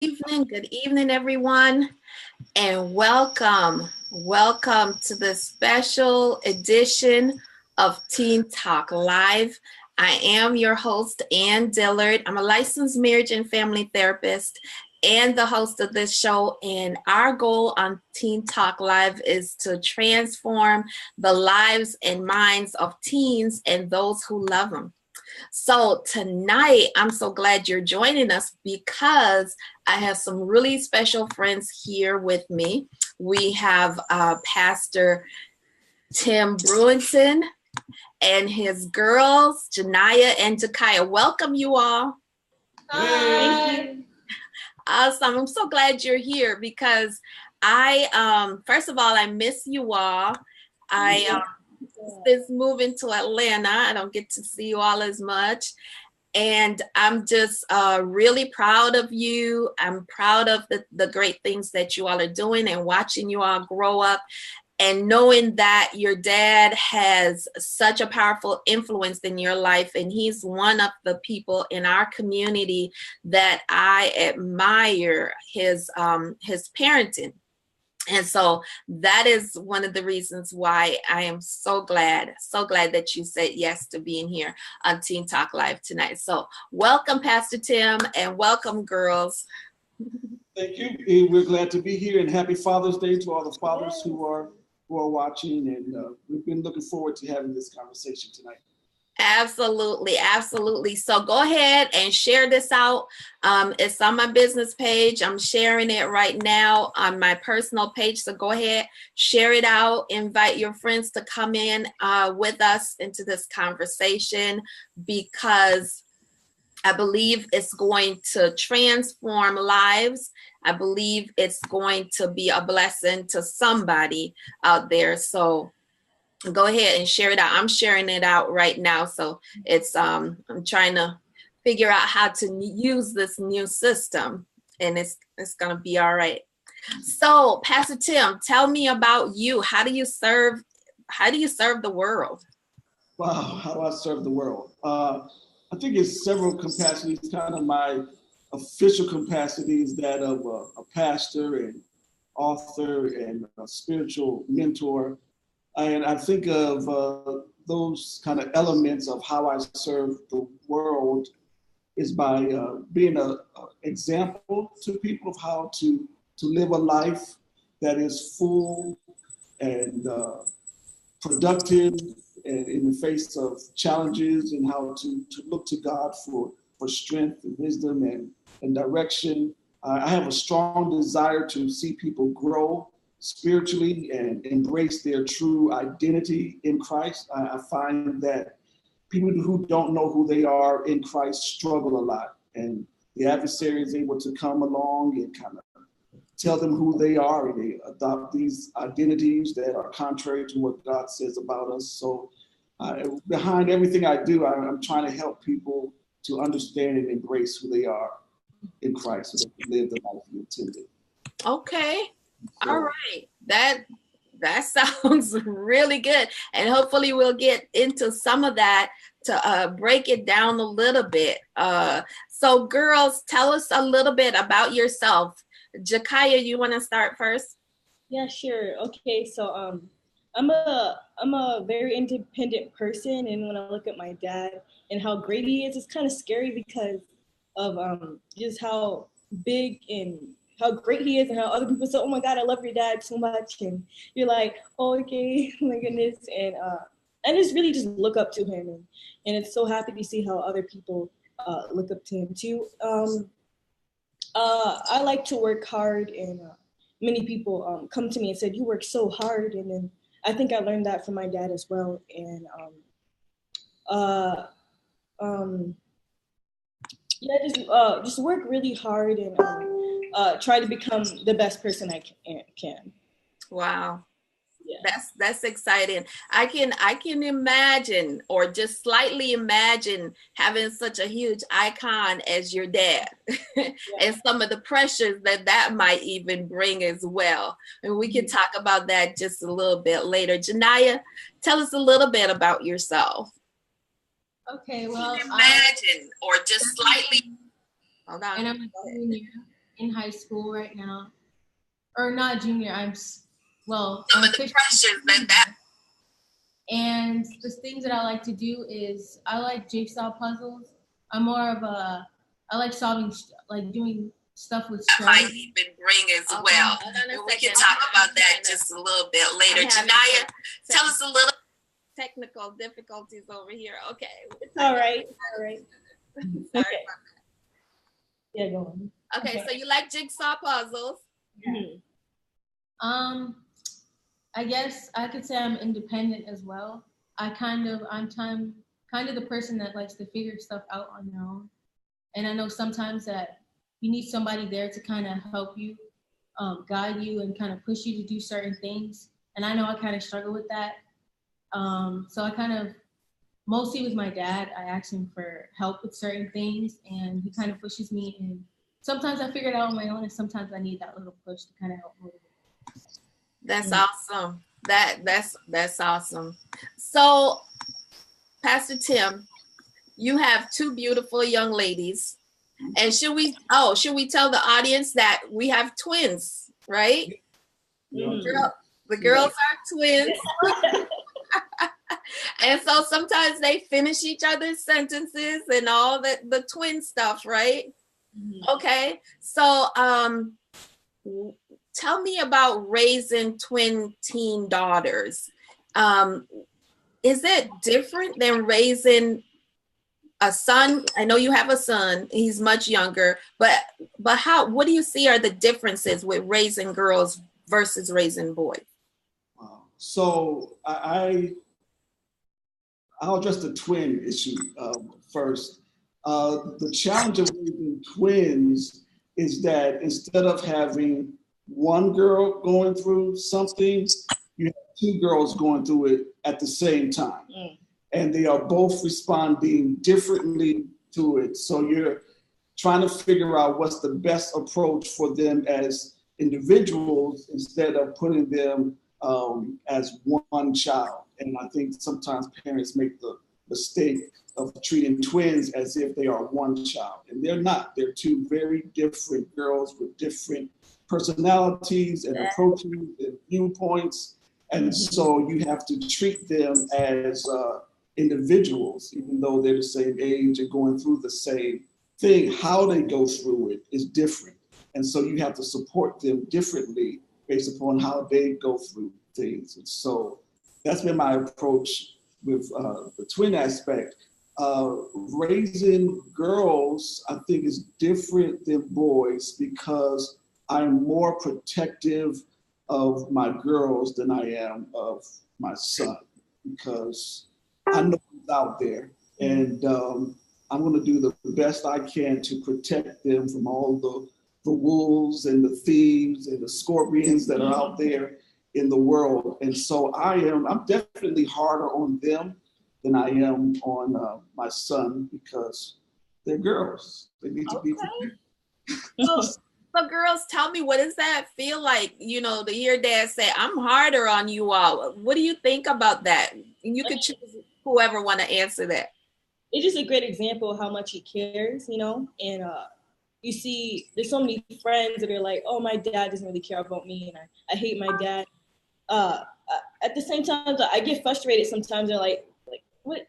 Good evening, everyone, and welcome to the special edition of Teen Talk Live. I am your host, Ann Dillard. I'm a licensed marriage and family therapist and the host of this show. And our goal on Teen Talk Live is to transform the lives and minds of teens and those who love them. So tonight, I'm so glad you're joining us because I have some really special friends here with me. We have Pastor Tim Brewington and his girls, Janiyah and Jakiyah. Welcome, you all. Hi. Thank you. Awesome. I'm so glad you're here because first of all, I miss you all. Since moving to Atlanta, I don't get to see you all as much. And I'm just really proud of you. I'm proud of the great things that you all are doing and watching you all grow up and knowing that your dad has such a powerful influence in your life. And he's one of the people in our community that I admire his parenting. And so that is one of the reasons why I am so glad that you said yes to being here on Teen Talk Live tonight. So welcome, Pastor Tim, and welcome, girls. Thank you. We're glad to be here, and happy Father's Day to all the fathers who are watching. And we've been looking forward to having this conversation tonight. Absolutely. So go ahead and share this out. It's on my business page. I'm sharing it right now on my personal page. So go ahead, share it out. Invite your friends to come in with us into this conversation because I believe it's going to transform lives. I believe it's going to be a blessing to somebody out there. So go ahead and share it out. I'm sharing it out right now. So it's I'm trying to figure out how to use this new system, and it's gonna be all right. So Pastor Tim, tell me about you. How do you serve the world? Wow, how do I serve the world? I think it's several capacities. Kind of my official capacity is that of a pastor and author and a spiritual mentor. And I think of those kind of elements of how I serve the world is by being an example to people of how to live a life that is full and productive and in the face of challenges, and how to look to God for strength and wisdom and direction. I have a strong desire to see people grow spiritually and embrace their true identity in Christ. I find that people who don't know who they are in Christ struggle a lot, and the adversary is able to come along and kind of tell them who they are, and they adopt these identities that are contrary to what God says about us. So behind everything I do, I'm trying to help people to understand and embrace who they are in Christ so they can live the life He intended. Okay. So, all right. That sounds really good. And hopefully we'll get into some of that to break it down a little bit. So girls, tell us a little bit about yourself. Jakiyah, you want to start first? Yeah, sure. Okay, so I'm a very independent person, and when I look at my dad and how great he is, it's kind of scary because of just how big and how great he is, and how other people say, "Oh my God, I love your dad so much," and you're like, "Oh, okay, oh my goodness," and just really just look up to him, and it's so happy to see how other people look up to him too. I like to work hard, and many people come to me and said, "You work so hard," and then I think I learned that from my dad as well, and just work really hard and try to become the best person I can. Wow. Yeah. That's exciting. I can imagine, or just slightly imagine, having such a huge icon as your dad. Yeah. And some of the pressures that might even bring as well. And we can talk about that just a little bit later. Janiyah, tell us a little bit about yourself. Okay, well, imagine, or just slightly. Hold on. And I'm a junior in high school right now, or not junior. I'm and the things that I like to do is I like jigsaw puzzles. I like solving, like doing stuff with strategy. Might even bring as well. And we can talk about that just a little bit later. Janiyah, tell us a little. Technical difficulties over here. Okay. All right. Sorry about that. Yeah, go on. Okay, so you like jigsaw puzzles? Mm-hmm. I guess I could say I'm independent as well. I'm kind of the person that likes to figure stuff out on their own. And I know sometimes that you need somebody there to kind of help you, guide you and kind of push you to do certain things. And I know I kind of struggle with that. So I kind of, mostly with my dad, I ask him for help with certain things and he kind of pushes me, and sometimes I figure it out on my own and sometimes I need that little push to kind of help motivate. That's awesome. That's awesome. So, Pastor Tim, you have two beautiful young ladies. And should we tell the audience that we have twins, right? The girls are twins. And so sometimes they finish each other's sentences and all the twin stuff, right? Mm-hmm. Okay. So tell me about raising twin teen daughters. Is it different than raising a son? I know you have a son, he's much younger, but what do you see are the differences with raising girls versus raising boys? So I'll address the twin issue first. The challenge of raising twins is that instead of having one girl going through something, you have two girls going through it at the same time. And they are both responding differently to it. So you're trying to figure out what's the best approach for them as individuals instead of putting them as one child. And I think sometimes parents make the mistake of treating twins as if they are one child. And they're not. They're two very different girls with different personalities and approaches and viewpoints. And so you have to treat them as individuals, even though they're the same age and going through the same thing. How they go through it is different. And so you have to support them differently based upon how they go through things. And so that's been my approach with the twin aspect. Raising girls, I think, is different than boys because I'm more protective of my girls than I am of my son, because I know he's out there, and I'm going to do the best I can to protect them from all the wolves and the thieves and the scorpions that are out there in the world. And so I'm definitely harder on them than I am on my son because they're girls. They need to be protected. So girls, tell me, what does that feel like, to hear dad say, I'm harder on you all? What do you think about that? You could choose whoever want to answer that. It's just a great example of how much he cares, and you see there's so many friends that are like, oh, my dad doesn't really care about me and I hate my dad. At the same time, I get frustrated sometimes. They're like, what?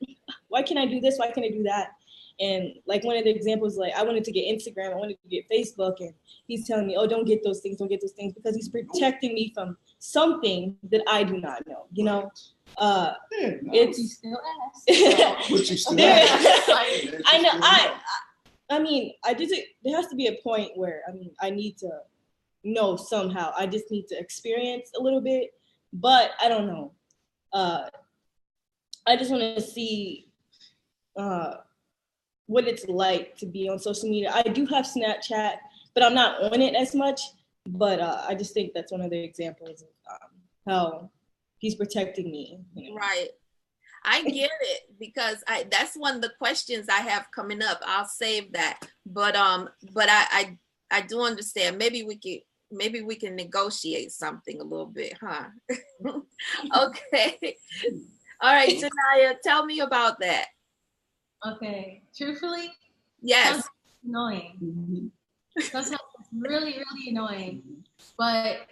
Why can't I do this? Why can't I do that? And like one of the examples, like I wanted to get Instagram, I wanted to get Facebook, and he's telling me, oh, don't get those things, because he's protecting me from something that I do not know, It's you still ask. But you still ask. I know. I mean, there has to be a point where, I need to know somehow. I just need to experience a little bit, but I don't know. I just want to see what it's like to be on social media. I do have Snapchat, but I'm not on it as much. But I just think that's one of the examples of how he's protecting me. Right. I get it, because that's one of the questions I have coming up. I'll save that. But I do understand. Maybe we can negotiate something a little bit, huh? Okay. All right, Janiyah, tell me about that. Okay. Truthfully? Yes. Annoying. Sometimes really, really annoying. But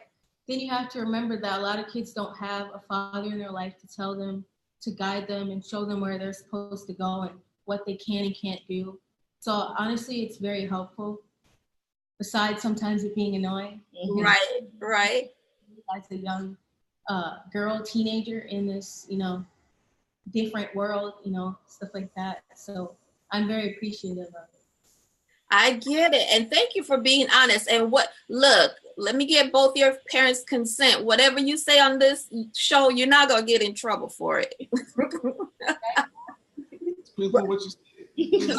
then you have to remember that a lot of kids don't have a father in their life to tell them, to guide them and show them where they're supposed to go and what they can and can't do. So honestly, it's very helpful. Besides sometimes it being annoying. Right. As a young girl, teenager in this, different world, stuff like that. So I'm very appreciative of it. I get it. And thank you for being honest. And look, let me get both your parents' consent. Whatever you say on this show, you're not going to get in trouble for it. Depends on what you say.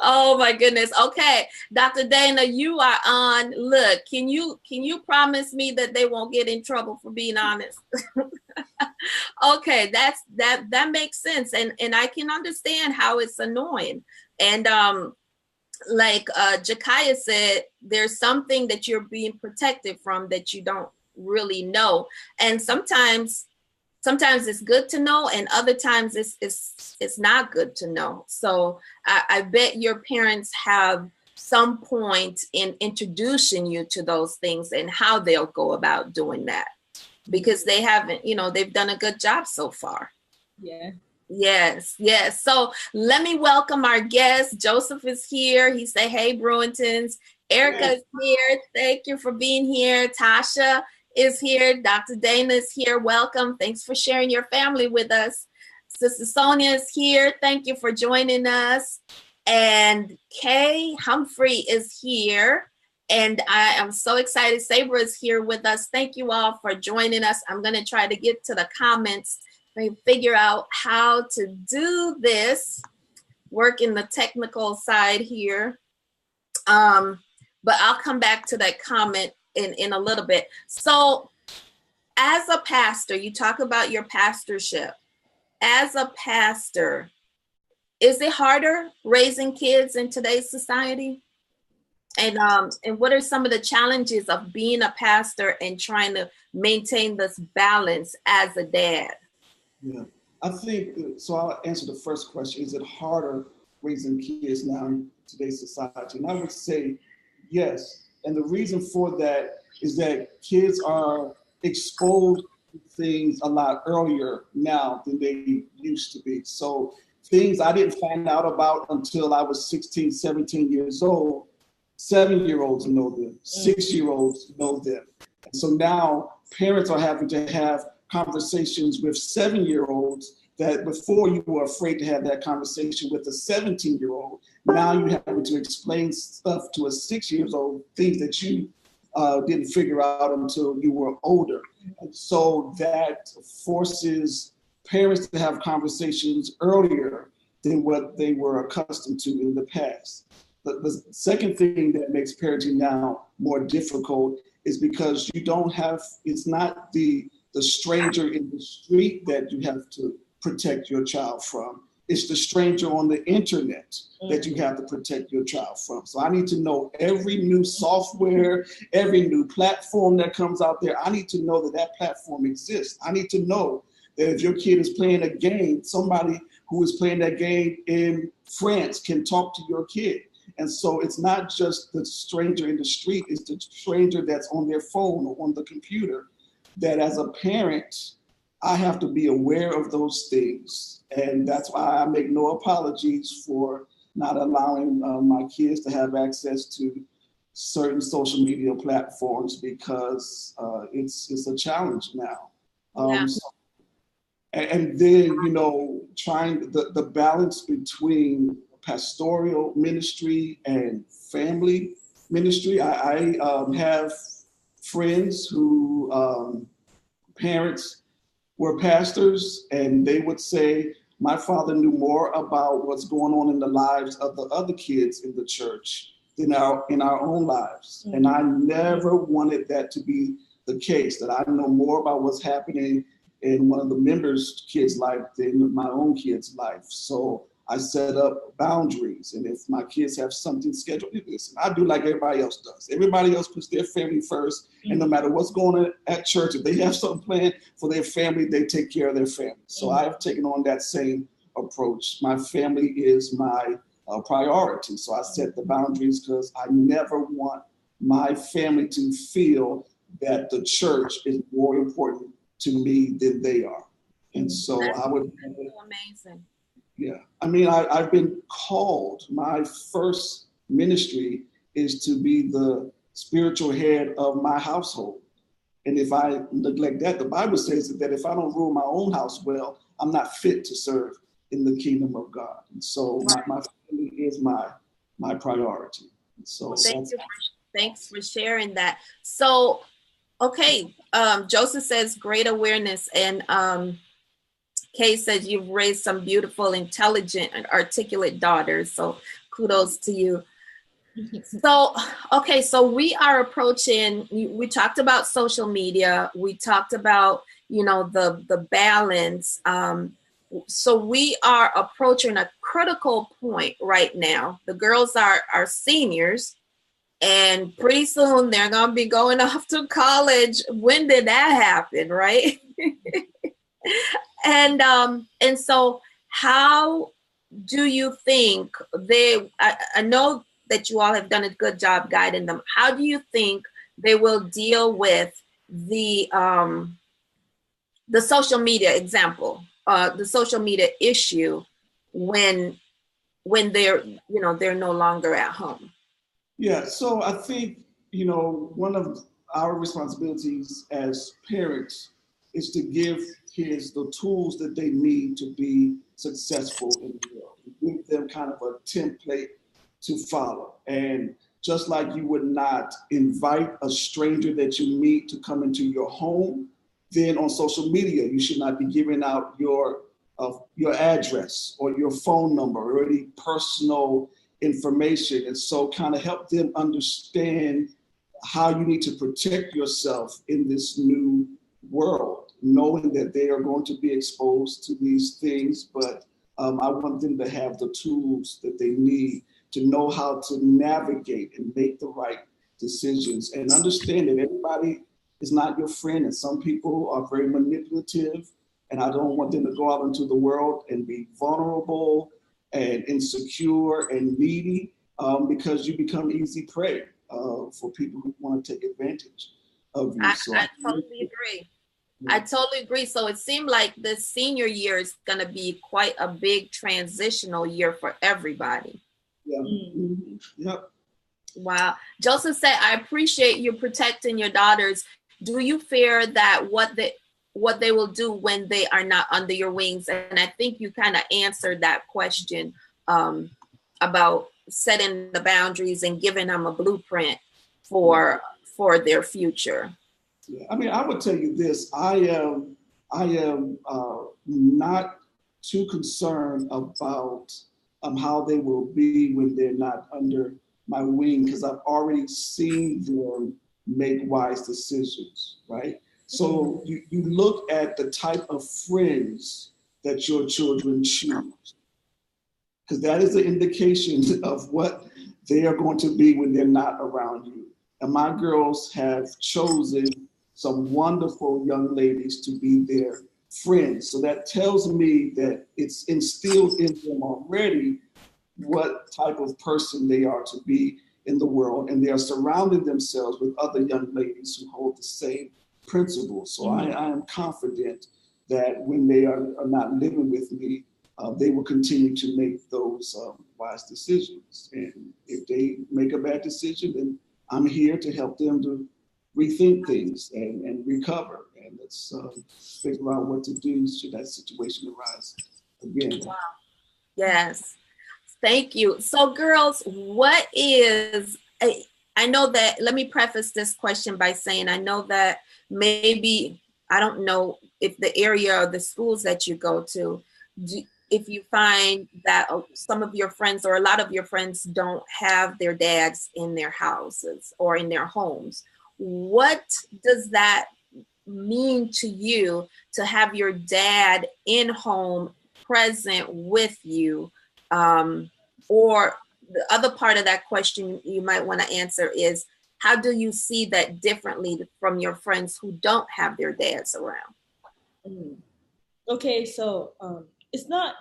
Oh my goodness. Okay, Dr. Dana, you are on. Look, can you promise me that they won't get in trouble for being honest? Okay, that makes sense, and I can understand how it's annoying. And like Jakiyah said, there's something that you're being protected from that you don't really know, and sometimes it's good to know, and other times it's not good to know. So I bet your parents have some point in introducing you to those things and how they'll go about doing that, because they haven't, they've done a good job so far. Yeah. Yes. So let me welcome our guest. Joseph is here. He say, hey, Brewingtons. Erica is here. Thank you for being here. Tasha is here. Dr. Dana is here. Welcome. Thanks for sharing your family with us. Sister Sonia is here. Thank you for joining us. And Kay Humphrey is here. And I am so excited. Sabra is here with us. Thank you all for joining us. I'm going to try to get to the comments and figure out how to do this, working the technical side here. But I'll come back to that comment in a little bit. So as a pastor, you talk about your pastorship. As a pastor, is it harder raising kids in today's society? And what are some of the challenges of being a pastor and trying to maintain this balance as a dad? Yeah, I think, so I'll answer the first question. Is it harder raising kids now in today's society? And I would say yes. And the reason for that is that kids are exposed to things a lot earlier now than they used to be. So things I didn't find out about until I was 16, 17 years old, 7-year-olds know them, 6-year-olds know them. And so now parents are having to have conversations with 7-year-olds that before you were afraid to have that conversation with a 17-year-old. Now you're having to explain stuff to a 6-year-old, things that you didn't figure out until you were older. And so that forces parents to have conversations earlier than what they were accustomed to in the past. The second thing that makes parenting now more difficult is because you don't have, it's not the stranger in the street that you have to protect your child from. It's the stranger on the internet that you have to protect your child from. So I need to know every new software, every new platform that comes out there. I need to know that that platform exists. I need to know that if your kid is playing a game, somebody who is playing that game in France can talk to your kid. And so it's not just the stranger in the street, it's the stranger that's on their phone or on the computer, that as a parent, I have to be aware of those things. And that's why I make no apologies for not allowing my kids to have access to certain social media platforms, because it's a challenge now. And then, trying the balance between pastoral ministry and family ministry. I have friends who parents were pastors, and they would say, my father knew more about what's going on in the lives of the other kids in the church than in our own lives. Mm-hmm. And I never wanted that to be the case, that I know more about what's happening in one of the members' kids' life than my own kid's life. So I set up boundaries. And if my kids have something scheduled, listen, I do like everybody else does. Everybody else puts their family first. Mm-hmm. And no matter what's going on at church, if they have something planned for their family, they take care of their family. So I have taken on that same approach. My family is my priority. So I set the boundaries because I never want my family to feel that the church is more important to me than they are. And so That's I would. amazing. Yeah, I mean, I've been called. My first ministry is to be the spiritual head of my household. And if I neglect that, the Bible says that if I don't rule my own house well, I'm not fit to serve in the kingdom of God. And so my family is my priority. So Well, thanks for sharing that. So, okay, Joseph says great awareness, and Kay says you've raised some beautiful, intelligent, and articulate daughters. So kudos to you. So, okay, so we are approaching, we talked about social media. We talked about, the balance. So we are approaching a critical point right now. The girls are seniors, and pretty soon they're going to be going off to college. When did that happen, right? And so how do you think I know that you all have done a good job guiding them. How do you think they will deal with the social media example, the social media issue when they're no longer at home? Yeah, so I think, one of our responsibilities as parents is to give kids the tools that they need to be successful in the world. Give them kind of a template to follow. And just like you would not invite a stranger that you meet to come into your home, then on social media, you should not be giving out your address or your phone number or any personal information. And so kind of help them understand how you need to protect yourself in this new world, knowing that they are going to be exposed to these things. But I want them to have the tools that they need to know how to navigate and make the right decisions, and understand that everybody is not your friend, and some people are very manipulative, and I don't want them to go out into the world and be vulnerable and insecure and needy, because you become easy prey for people who want to take advantage of you. I totally agree. I totally agree. So it seemed like this senior year is going to be quite a big transitional year for everybody. Yeah. Mm-hmm. Yep. Wow. Joseph said, I appreciate you protecting your daughters. Do you fear that what they will do when they are not under your wings? And I think you kind of answered that question about setting the boundaries and giving them a blueprint for their future. Yeah. I mean, I would tell you this. I am not too concerned about how they will be when they're not under my wing, because I've already seen them make wise decisions, right? So you look at the type of friends that your children choose, because that is an indication of what they are going to be when they're not around you. And my girls have chosen some wonderful young ladies to be their friends. So that tells me that it's instilled in them already what type of person they are to be in the world. And they are surrounding themselves with other young ladies who hold the same principles. So I am confident that when they are not living with me, they will continue to make those wise decisions. And if they make a bad decision, then I'm here to help them to rethink things and recover. And let's figure out what to do should that situation arise again. Wow. Yes. Thank you. So girls, I know that, let me preface this question by saying, I know that maybe, I don't know if the area or the schools that you go to, if you find that some of your friends or a lot of your friends don't have their dads in their houses or in their homes, what does that mean to you to have your dad in home present with you? Or the other part of that question you might want to answer is, how do you see that differently from your friends who don't have their dads around? Okay, so it's not,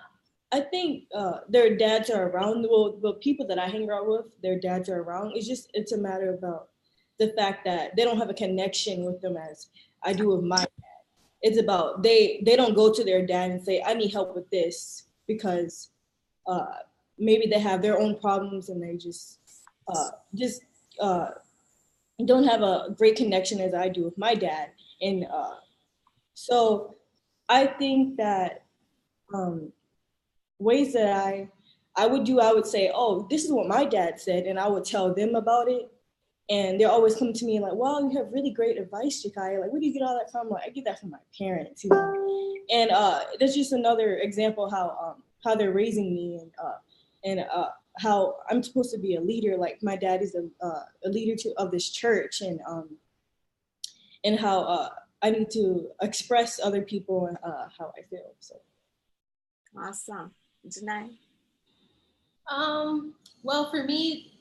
I think their dads are around. Well, the people that I hang out with, their dads are around. It's a matter about the fact that they don't have a connection with them as I do with my dad. It's about they don't go to their dad and say, I need help with this, because maybe they have their own problems and they just uh, don't have a great connection as I do with my dad. And so I think that ways that I would say, oh, this is what my dad said, and I would tell them about it. And they're always coming to me like, wow, you have really great advice, Jakiyah. Like, where do you get all that from? Like, I get that from my parents, you know. And that's just another example how they're raising me, and how I'm supposed to be a leader. Like, my dad is a leader of this church, and how I need to express other people and how I feel. So Awesome. Janiyah? Well, for me,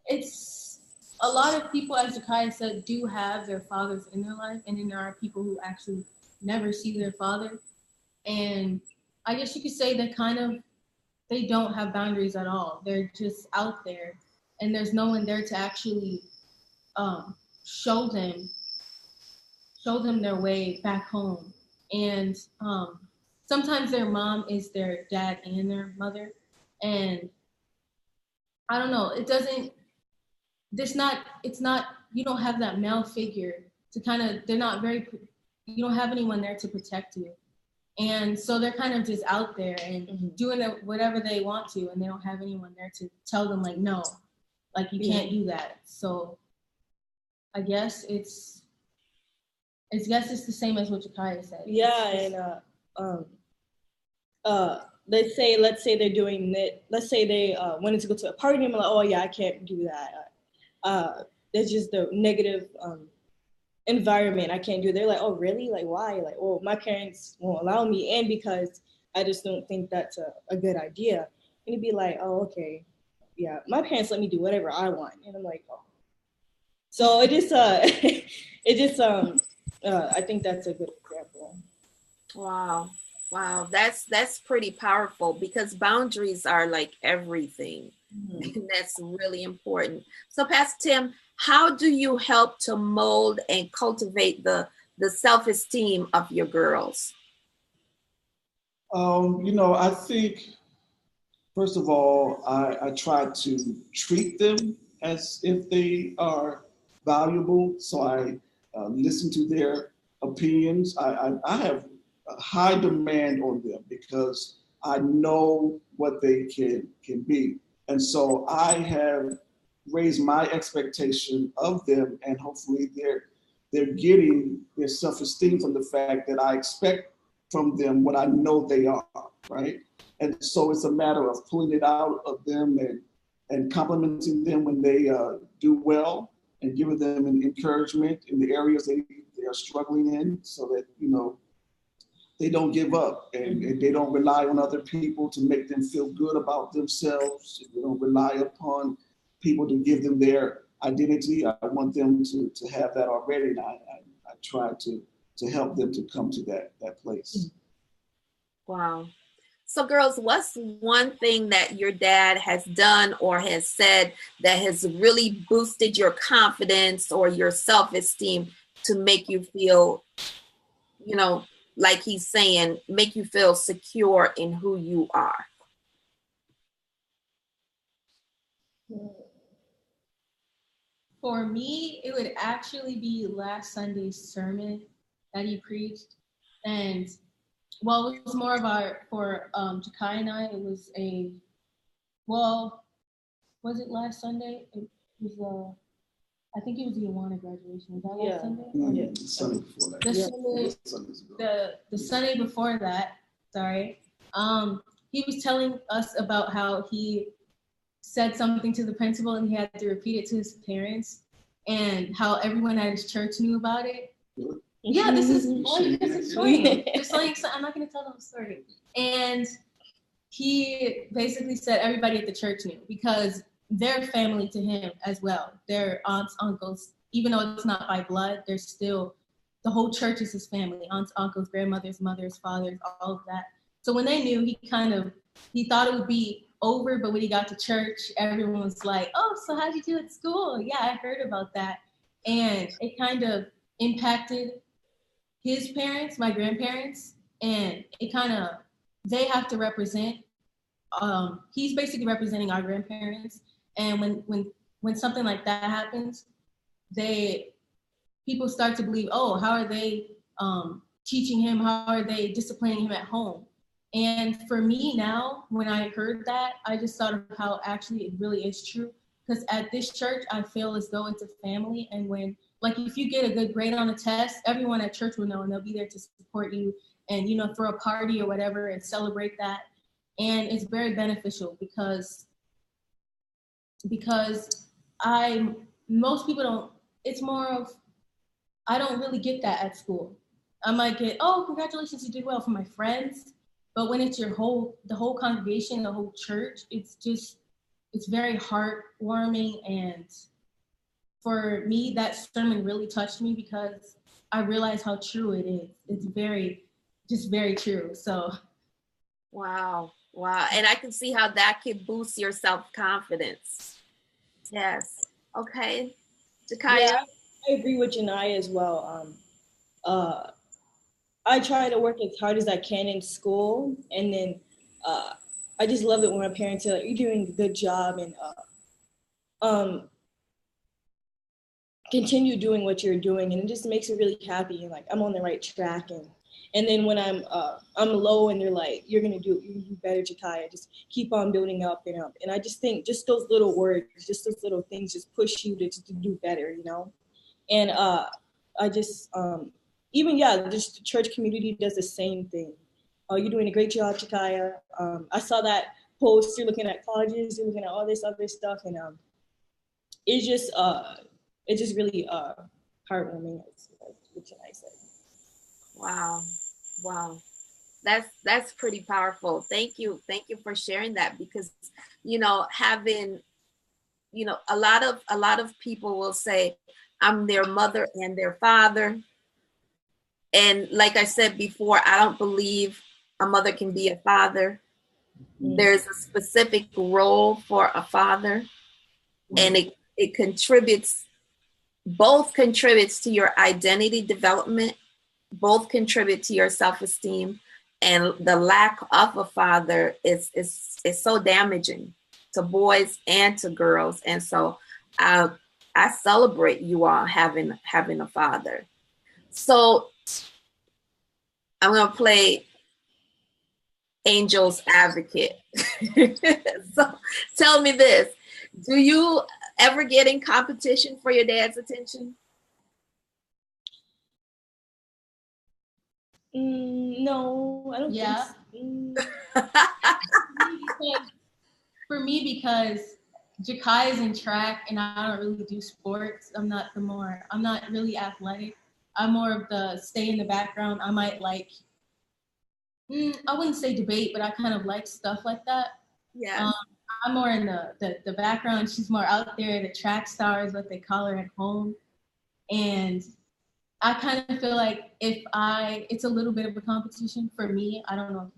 it's a lot of people, as Jakiyah said, do have their fathers in their life, and then there are people who actually never see their father. And I guess you could say they don't have boundaries at all. They're just out there, and there's no one there to actually show them their way back home. And sometimes their mom is their dad and their mother, and I don't know. It's not. You don't have that male figure to you don't have anyone there to protect you. And so they're kind of just out there and doing whatever they want to, and they don't have anyone there to tell them, like, no, like, you can't do that. So I guess it's the same as what Jakiyah said. Yeah, and let's say they're doing it. Let's say they wanted to go to a party, and I'm like, oh yeah, I can't do that. That's just the negative environment. I can't do it. They're like, oh really? Like, why? Like, oh, my parents won't allow me, and because I just don't think that's a good idea. And you'd be like, oh, okay, yeah, my parents let me do whatever I want, and I'm like, oh. So it just I think that's a good example. Wow, that's pretty powerful, because boundaries are like everything. Mm-hmm. That's really important. So Pastor Tim, how do you help to mold and cultivate the self-esteem of your girls? I think, first of all, I try to treat them as if they are valuable. So I listen to their opinions. I have a high demand on them because I know what they can be. And so I have raised my expectation of them, and hopefully they're getting their self-esteem from the fact that I expect from them what I know they are, right? And so it's a matter of pulling it out of them and complimenting them when they do well, and giving them an encouragement in the areas they are struggling in, so that, they don't give up, and they don't rely on other people to make them feel good about themselves. They don't rely upon people to give them their identity. I want them to have that already, and I try to help them to come to that place. Wow. So girls, what's one thing that your dad has done or has said that has really boosted your confidence or your self-esteem to make you feel, like he's saying, make you feel secure in who you are? For me, it would actually be last Sunday's sermon that he preached. And well, it was more of for Jakiyah and I, it was was it last Sunday? It was I think it was the Awana graduation. Was that last Sunday? Yeah. Sunday before that. The Sunday before that, sorry. He was telling us about how he said something to the principal and he had to repeat it to his parents, and how everyone at his church knew about it. Yeah, this is all you guys explain. I'm not going to tell them the story. And he basically said everybody at the church knew, because they're family to him as well. Their aunts, uncles, even though it's not by blood, they're still, the whole church is his family. Aunts, uncles, grandmothers, mothers, fathers, all of that. So when they knew, he kind of he thought it would be over, but when he got to church, everyone was like, "Oh, so how'd you do at school?" "Yeah, I heard about that." And it kind of impacted his parents, my grandparents, and it kind of, they have to represent. He's basically representing our grandparents, and when something like that happens, they people start to believe, oh, how are they teaching him? How are they disciplining him at home? And for me now, when I heard that, I just thought of how actually it really is true. Because at this church, I feel as though it's a family. And when, like, if you get a good grade on a test, everyone at church will know, and they'll be there to support you and, you know, throw a party or whatever and celebrate that. And it's very beneficial because most people don't, it's more of, I don't really get that at school. I might get, oh, congratulations, you did well, from my friends. But when it's the whole congregation, the whole church, it's very heartwarming. And for me, that sermon really touched me because I realized how true it is. It's very true. So. Wow. And I can see how that could boost your self-confidence. Yes. Okay. Jakiyah? Yeah, I agree with Janiyah as well. I try to work as hard as I can in school, and then I just love it when my parents are like, "You're doing a good job," and continue doing what you're doing, and it just makes me really happy, and like I'm on the right track. And then when I'm low, and they're like, "You're gonna do better, Jakiyah. Just keep on building up and up." And I just think just those little words, just those little things, just push you to do better, you know. And I just just the church community does the same thing. You're doing a great job, Jakiyah. I saw that post. You're looking at colleges, you're looking at all this other stuff, and it's just really heartwarming, as what I said. Wow. That's pretty powerful. Thank you for sharing that, because having a lot of people will say, I'm their mother and their father. And like I said before, I don't believe a mother can be a father. There's a specific role for a father, and it both contributes to your identity development, both contribute to your self-esteem, and the lack of a father is so damaging to boys and to girls. And so I celebrate you all having a father. So I'm going to play Angel's advocate. So tell me this, do you ever get in competition for your dad's attention? No, I don't think so. For me, because Jakiyah is in track and I don't really do sports. I'm not really athletic. I'm more of the stay in the background. I might like, I wouldn't say debate, but I kind of like stuff like that. Yeah. I'm more in the background. She's more out there, the track star is what they call her at home. And I kind of feel like it's a little bit of a competition for me. I don't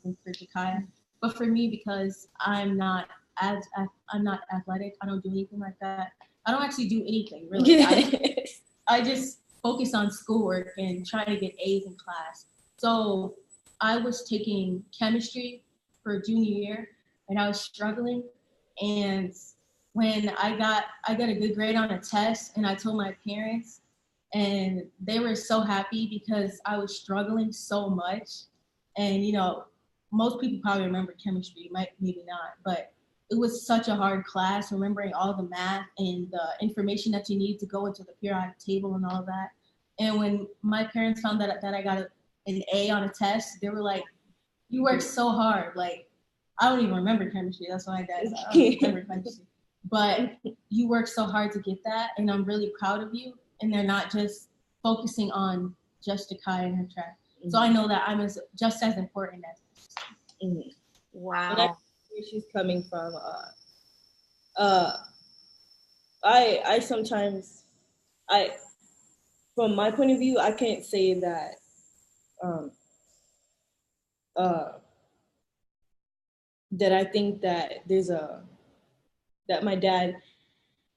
think for Jakiyah, but for me, because I'm not athletic. I don't do anything like that. I don't actually do anything really. I just focus on schoolwork and try to get A's in class. So I was taking chemistry for junior year, and I was struggling. And when I got a good grade on a test, and I told my parents, and they were so happy because I was struggling so much. And most people probably remember chemistry, maybe not, but it was such a hard class, remembering all the math and the information that you need to go into the periodic table and all of that. And when my parents found that I got an A on a test, they were like, "You worked so hard." Like, I don't even remember chemistry. That's why my dad said, "I don't remember chemistry." But you worked so hard to get that, and I'm really proud of you. And they're not just focusing on just Jakiyah and her track. Mm-hmm. So I know that I'm just as important as her. Mm-hmm. Wow. And I know where she's coming from. I sometimes, from my point of view, I can't say that that I think that that my dad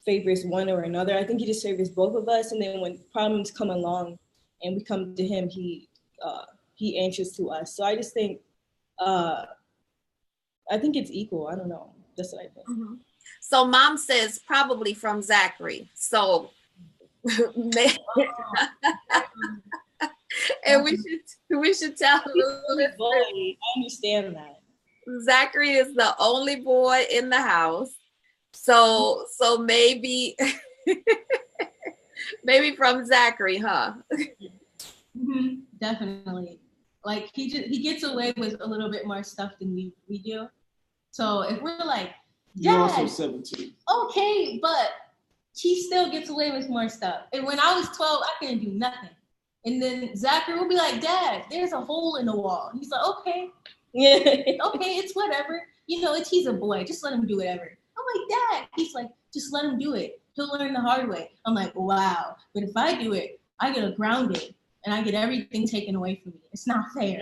favors one or another. I think he just favors both of us. And then when problems come along and we come to him, he answers to us. So I just think, I think it's equal. I don't know. That's what I think. Mm-hmm. So mom says probably from Zachary. So and we should tell the listeners, I understand that. Zachary is the only boy in the house. So maybe maybe from Zachary, huh? Mm-hmm, definitely. Like he gets away with a little bit more stuff than we do. So if we're like, you're also 17. Okay, but he still gets away with more stuff. And when I was 12, I couldn't do nothing. And then Zachary will be like, Dad, there's a hole in the wall. He's like, okay. Yeah. Okay, it's whatever. You know, he's a boy. Just let him do whatever. I'm like, Dad. He's like, just let him do it. He'll learn the hard way. I'm like, wow. But if I do it, I get grounded and I get everything taken away from me. It's not fair.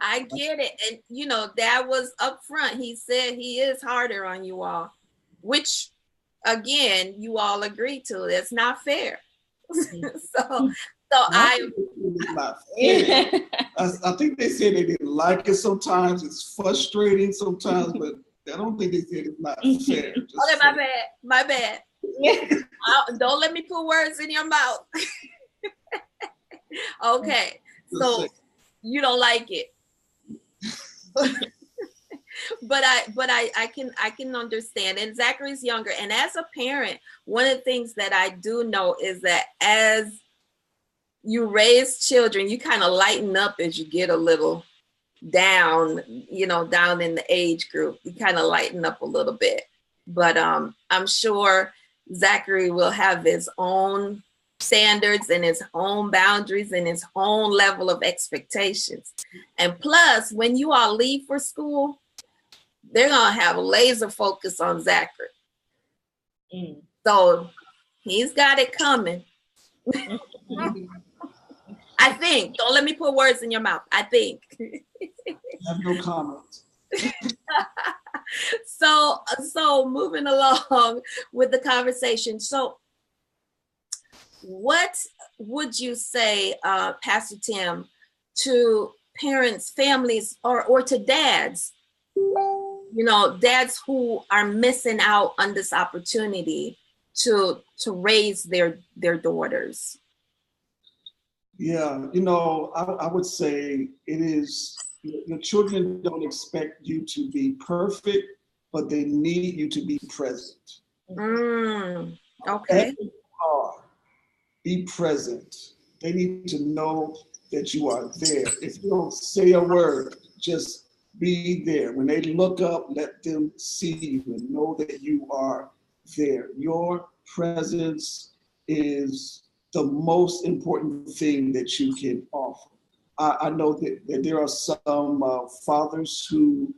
I get it. And, you know, Dad was upfront. He said he is harder on you all, which, again, you all agree to. It's not fair. so I think they said they didn't like it sometimes. It's frustrating sometimes, but I don't think they said it's not fair. Okay, my bad. Don't let me put words in your mouth. Okay, so you don't like it, but I can understand. And Zachary's younger, and as a parent, one of the things that I do know is that as you raise children, you kind of lighten up as you get a little down, down in the age group. You kind of lighten up a little bit. But I'm sure Zachary will have his own standards and his own boundaries and his own level of expectations. And plus, when you all leave for school, they're going to have a laser focus on Zachary. So he's got it coming. I think. Don't let me put words in your mouth. I think. I have no comment. So moving along with the conversation. So what would you say, Pastor Tim, to parents, families, or to dads, dads who are missing out on this opportunity to raise their daughters? Yeah, I would say it is, your children don't expect you to be perfect, but they need you to be present. Okay. Be present. They need to know that you are there. If you don't say a word, just be there. When they look up, let them see you and know that you are there. Your presence is the most important thing that you can offer. I know that there are some fathers who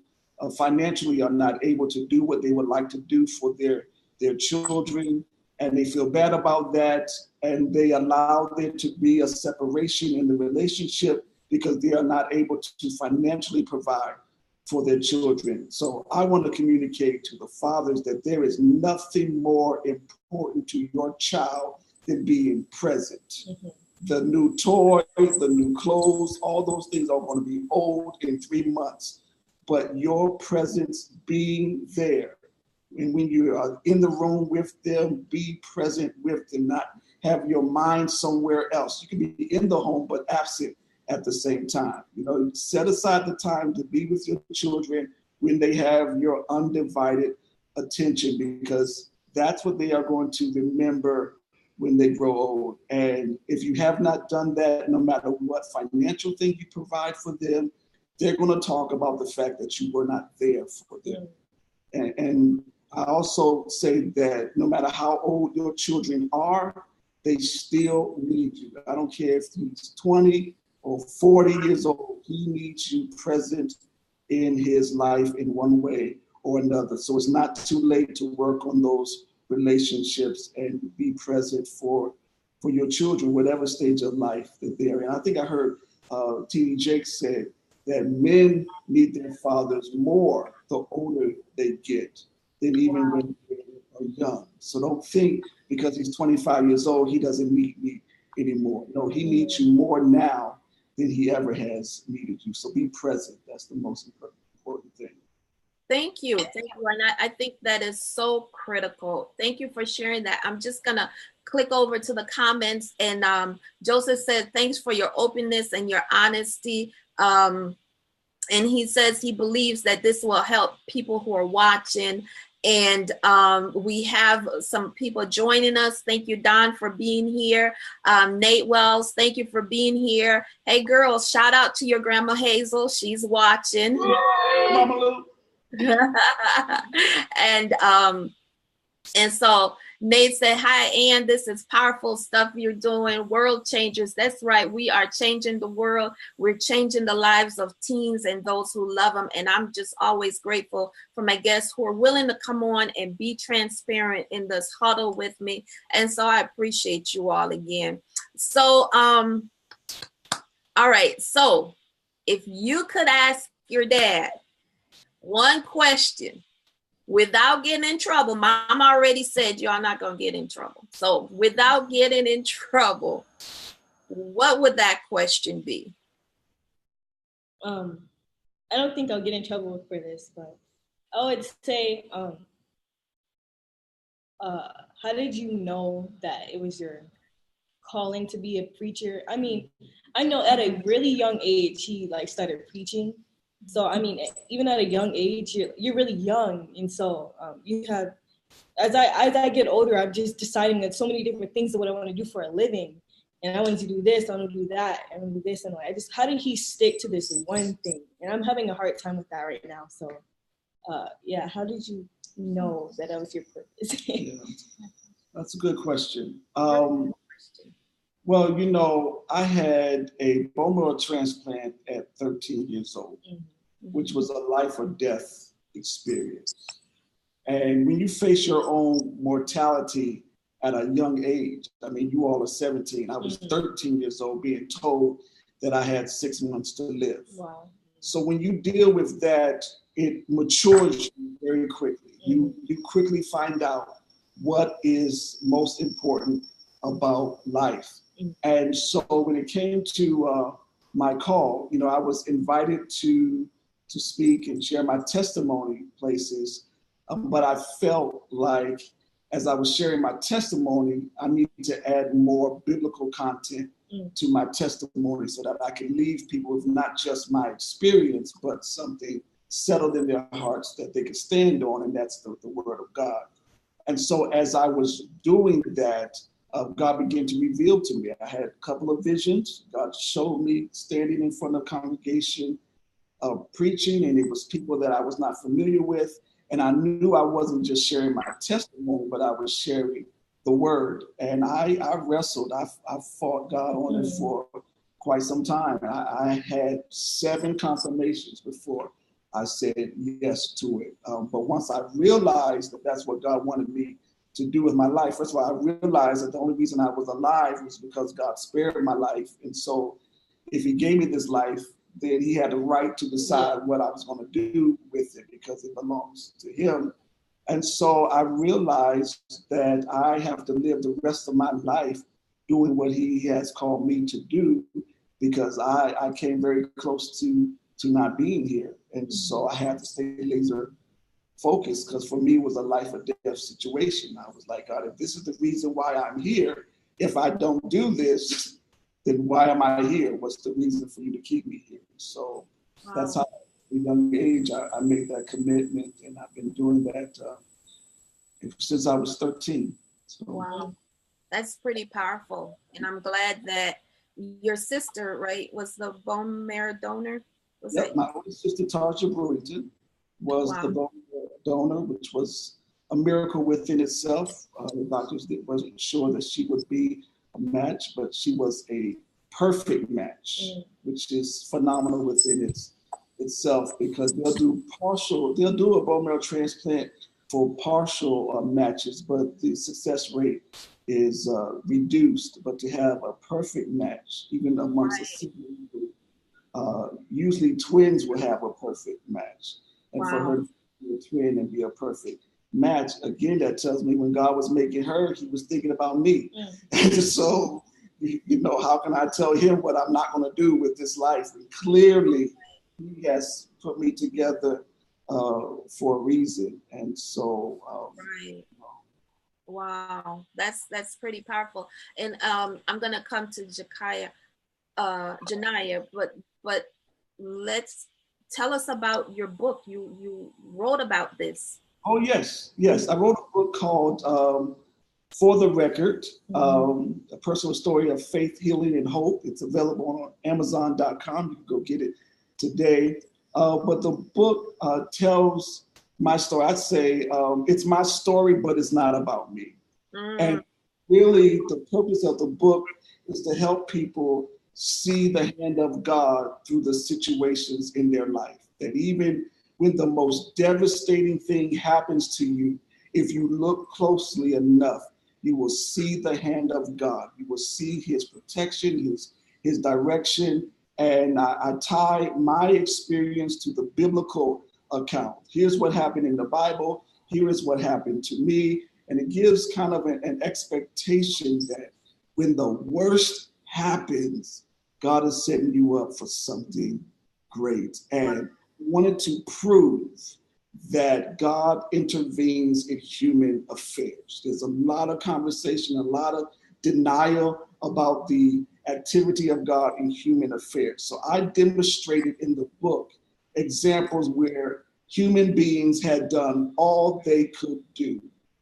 financially are not able to do what they would like to do for their children, and they feel bad about that, and they allow there to be a separation in the relationship because they are not able to financially provide for their children. So I want to communicate to the fathers that there is nothing more important to your child than being present. Mm-hmm. The new toy, the new clothes, all those things are going to be old in 3 months. But your presence being there, and when you are in the room with them, be present with them, not have your mind somewhere else. You can be in the home, but absent at the same time. Set aside the time to be with your children when they have your undivided attention, because that's what they are going to remember when they grow old. And if you have not done that, no matter what financial thing you provide for them, they're going to talk about the fact that you were not there for them. And I also say that no matter how old your children are, they still need you. I don't care if he's 20 or 40 years old, he needs you present in his life in one way or another. So it's not too late to work on those relationships and be present for your children, whatever stage of life that they're in. I think I heard T.D. Jakes said that men need their fathers more the older they get than even when they are young. So don't think because he's 25 years old, he doesn't need me anymore. No, he needs you more now than he ever has needed you. So be present. That's the most important thing. Thank you. Thank you. And I think that is so critical. Thank you for sharing that. I'm just going to click over to the comments. And Joseph said, thanks for your openness and your honesty. And he says he believes that this will help people who are watching. And we have some people joining us. Thank you, Don, for being here. Nate Wells, thank you for being here. Hey, girls, shout out to your grandma Hazel. She's watching. Mama Lou. And so Nate said, hi, Ann, this is powerful stuff you're doing. World changers. That's right. We are changing the world. We're changing the lives of teens and those who love them. And I'm just always grateful for my guests who are willing to come on and be transparent in this huddle with me. And so I appreciate you all again. So, all right. So if you could ask your dad one question without getting in trouble, Mom already said y'all not going to get in trouble. So without getting in trouble, what would that question be? I don't think I'll get in trouble for this, but I would say, how did you know that it was your calling to be a preacher? I mean, I know at a really young age, he started preaching. So, I mean, even at a young age, you're really young. And so you have, as I get older, I'm just deciding that so many different things of what I want to do for a living. And I want to do this, I want to do that, I want to do this. And how did he stick to this one thing? And I'm having a hard time with that right now. So, yeah, how did you know that was your purpose? Yeah, that's a good question. Well, you know, I had a bone marrow transplant at 13 years old, which was a life or death experience. And when you face your own mortality at a young age, I mean, you all are 17. I was 13 years old being told that I had 6 months to live. Wow. So when you deal with that, it matures you very quickly. You quickly find out what is most important about life. And so when it came to my call, you know, I was invited to speak and share my testimony places, but I felt like as I was sharing my testimony, I needed to add more biblical content to my testimony so that I could leave people with not just my experience, but something settled in their hearts that they could stand on, and that's the Word of God. And so as I was doing that, God began to reveal to me. I had a couple of visions. God showed me standing in front of a congregation preaching, and it was people that I was not familiar with. And I knew I wasn't just sharing my testimony, but I was sharing the word. And I wrestled. I fought God on it for quite some time. I had 7 confirmations before I said yes to it. But once I realized that that's what God wanted me to do with my life, first of all, I realized that the only reason I was alive was because God spared my life. And so if he gave me this life, then he had the right to decide what I was going to do with it because it belongs to him. And so I realized that I have to live the rest of my life doing what he has called me to do, because I came very close to not being here. And so I had to stay laser focused, because for me it was a life or death situation. I was like, God, if this is the reason why I'm here, if I don't do this, then why am I here? What's the reason for you to keep me here? So that's how at a young age I made that commitment, and I've been doing that since I was 13. So. Wow, that's pretty powerful. And I'm glad that your sister, right, was the bone marrow donor? My older sister, Pastor Brewington, was the bone marrow donor, which was a miracle within itself. The doctors wasn't sure that she would be a match, but she was a perfect match, which is phenomenal within itself, because they'll do a bone marrow transplant for partial matches, but the success rate is reduced. But to have a perfect match, even amongst a single group, Usually twins will have a perfect match. And Wow. for her to be a twin and be a perfect match, again, that tells me when God was making her, he was thinking about me. And so, you know, how can I tell him what I'm not going to do with this life? And clearly, he has put me together for a reason. And so, Right. Wow, that's pretty powerful. And I'm gonna come to Janiyah, but let's tell us about your book. You wrote about this. oh yes, yes. I wrote a book called For the Record, a personal story of faith, healing, and hope. It's available on Amazon.com. You can go get it today. But the book tells my story. I'd say it's my story, but it's not about me. And really, the purpose of the book is to help people see the hand of God through the situations in their life. That even when the most devastating thing happens to you, if you look closely enough, you will see the hand of God. You will see his protection, his direction. And I tie my experience to the biblical account. Here's what happened in the Bible. Here is what happened to me. And it gives kind of an expectation that when the worst happens, God is setting you up for something great. And wanted to prove that God intervenes in human affairs. There's a lot of conversation, a lot of denial about the activity of God in human affairs. So I demonstrated in the book examples where human beings had done all they could do.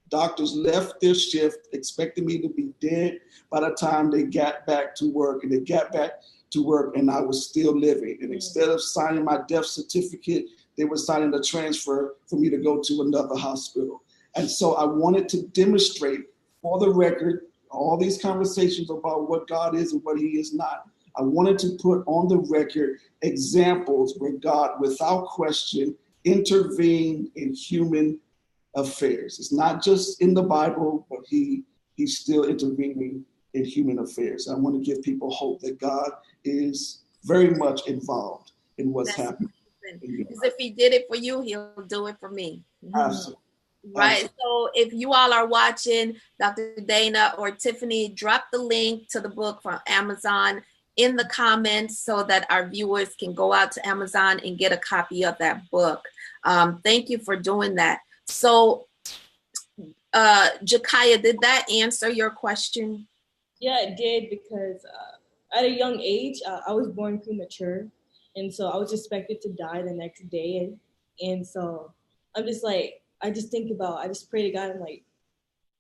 Doctors left their shift expecting me to be dead by the time they got back to work, and they got back to work and I was still living. And instead of signing my death certificate, they were signing a transfer for me to go to another hospital. And so I wanted to demonstrate for the record, all these conversations about what God is and what he is not. I wanted to put on the record examples where God, without question, intervened in human affairs. It's not just in the Bible, but he's still intervening in human affairs. I want to give people hope that God is very much involved in what's happening. Because if he did it for you, he'll do it for me. Absolutely. Right. Absolutely. So if you all are watching, Dr. Dana or Tiffany, drop the link to the book from Amazon in the comments so that our viewers can go out to Amazon and get a copy of that book. Thank you for doing that. So, Jakiyah, did that answer your question? Yeah, it did, because at a young age, I was born premature. And so I was expected to die the next day. And so I'm just like, I just pray to God. I'm like,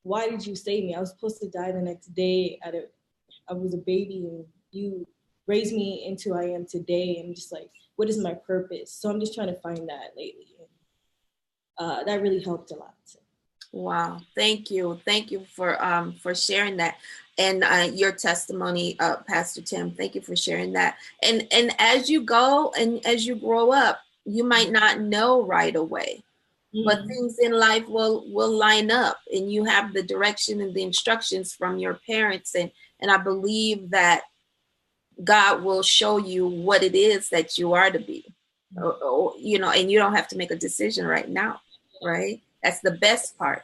why did you save me? I was supposed to die the next day. I was a baby and you raised me into who I am today. And I'm just like, what is my purpose? So I'm just trying to find that lately. And that really helped a lot. Wow. Thank you. Thank you for sharing that. And your testimony, Pastor Tim, thank you for sharing that. And as you go and as you grow up, you might not know right away, but things in life will line up, and you have the direction and the instructions from your parents. And I believe that God will show you what it is that you are to be, or, you know, and you don't have to make a decision right now, right? That's the best part.